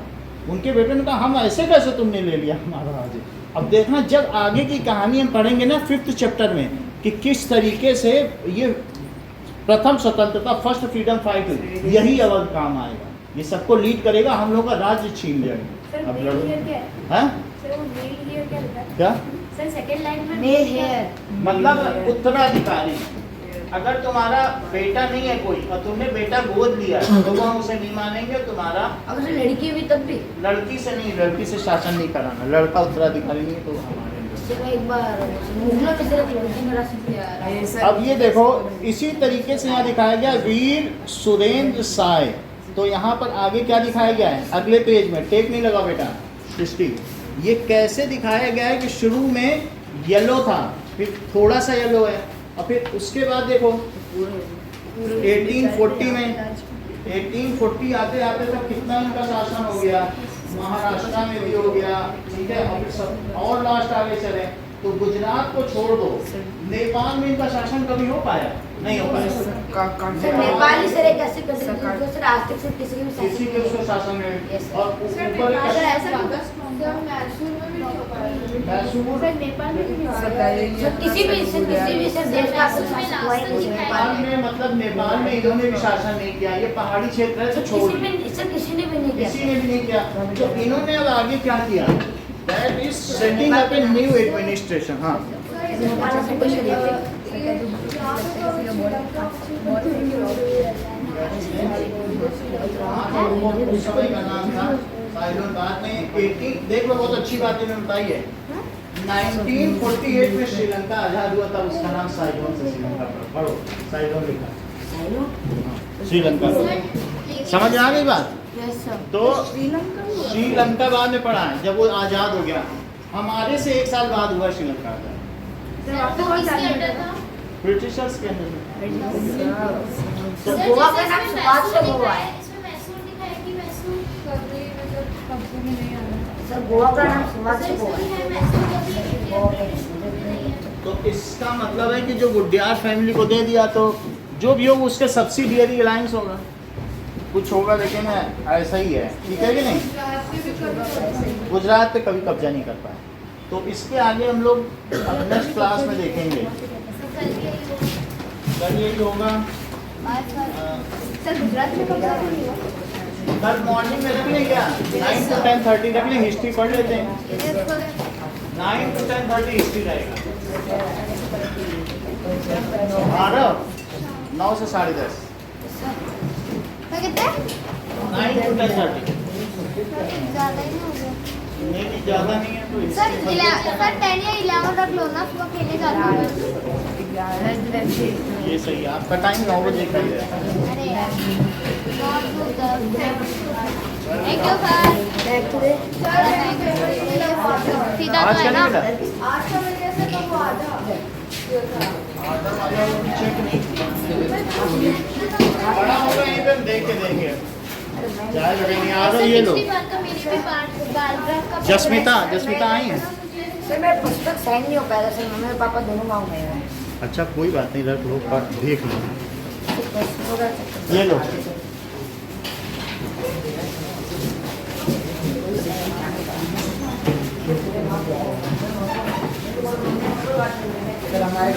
उनके बेटे ने कहा हम ऐसे कैसे तुमने ले लिया हमारा राज्य। अब देखना जब आगे की कहानी हम पढ़ेंगे ना 5th चैप्टर में, कि किस तरीके से ये प्रथम स्वतंत्रता, फर्स्ट फ्रीडम फाइट हुई, यही अवध काम आएगा, ये सबको लीड करेगा, हम लोग का राज्य छीन लेंगे। अब लड़ो, हैं? क्या सर सेकंड लाइन में मेल हेयर। मतलब उत्तराधिकारी, अगर तुम्हारा बेटा नहीं है कोई और तुमने बेटा गोद लिया तो वो हम उसे नहीं मानेंगे, तुम्हारा अगर से लड़की भी तब भी लड़की से नहीं, लड़की से शासन नहीं कराना, लड़का उत्तराधिकारी नहीं है तो हमारे लिए। चलो एक बार मुगलों में सिर्फ लड़की मेरा सिर्फ अब ये देखो, इसी तरीके से यहाँ दिखाया गया वीर सुरेंद्र साय। तो यहाँ पर आगे क्या दिखाया गया है, अगले पेज में, टेक नहीं लगा बेटा सृष्टि, ये कैसे दिखाया गया है कि शुरू में येलो था, फिर थोड़ा सा येलो है, और फिर उसके बाद देखो 1840 में, 1840 आते आते तक कितना इनका शासन हो गया, महाराष्ट्र में भी हो गया, ठीक है, और फिर सब और लास्ट आगे चले तो गुजरात को छोड़ दो, नेपाल में इनका शासन कभी हो पाया नहीं हो पाया। सर नेपाली सर एक ऐसी कंट्री जो सर आज तक सिर्फ किसी भी किसी के उसका शासन में, Yes, और ऊपर अगर ऐसा मैसूर में भी नहीं हो पाया। मैसूर, सर नेपाल में भी नहीं हो पाया। सर किसी भी सर देश का शासक हुआ ही नहीं नेपाल नेपाल में, मतलब नेपाल में इन्होंने भी शासन नहीं किया, ये पहाड़ी क्षेत्र है तो छोड़ किसी दिया। में सर किसी ने भी नहीं किसी किया। ने भी नहीं किया। तो इन्होंने अब आगे क्या किया, that is setting up a new administration. हाँ नेपाल से कुछ नहीं है। वो उस समय का नाम था साइलोन। बाद में 18 देख लो, बहुत अच्छी बात इन्होंने बताई है, 1948 में श्रीलंका आजाद हुआ था, उसका नाम साइलोन से श्रीलंका पड़ा। पढ़ो साइलोन लिखा, श्रीलंका। समझ आ गई बात। यस सर तो श्रीलंका बाद में पड़ा है, जब वो आज़ाद हो गया। हमारे से 1 साल बाद हुआ श्रीलंका आज़ाद, सर आपको कौन सा किसके अंडर था? ब्रिटिशर्स के अंदर में। तो सर, गोवा जैसे का नाम इसमें सुभाष से मैसूर गोवा लिखा है। इसमें मैसूर लिखा है कि मैसूर? कभी मतलब कब्जे में नहीं आना। सर गोवा का नाम सुभाष सर, से गोवा इसमें है। है मैसूर कभी इंडिया ब्रिटिश नहीं है। तो इसका मतलब है कि जो गुडियार फैमिली को दे दिया, तो जो भी हो उसके सब्सिडियरी अलायंस होगा, कुछ होगा, लेकिन ऐसा ही है, ठीक है कि नहीं। गुजरात पे कभी कब्जा नहीं कर पाए। तो इसके आगे हम लोग नेक्स्ट क्लास में देखेंगे। कल यही होगा। सर गुजरात में कब कल मॉर्निंग में रख लें क्या, 9 to 10:30 रख लें, हिस्ट्री पढ़ लेते हैं। 9 to 10:30 हिस्ट्री रहेगा। 9 से 10:30। कितने 9 to 10:30। ज़्यादा ही नहीं हो गया नहीं ज़्यादा नहीं है तो सर हिस्ट्री पढ़ लेते हैं। 10 या 11 रख लो ना, सुबह खेलने जाना है। ये सही है, आपका टाइम 9 बजे का ही रहता है। अरे यार थैंक यू सर। सीधा आज तो का है ना। नहीं मिला? आज का मिल गया सर तो वो आधा ऑर्डर वाला चेक नहीं बड़ा होगा, यहीं पे हम देख के देंगे। चाय लगेंगे, आ जाओ, ये लो। पिछली बार का मेरे भी पैराग्राफ का जस्मिता आई है। सर मेरा पुस्तक साइन नहीं हो पाया था सर, मम्मी और पापा दोनों गाँव गए हैं। अच्छा कोई बात नहीं, रख लो, पर देख लो, ये लो। हमारे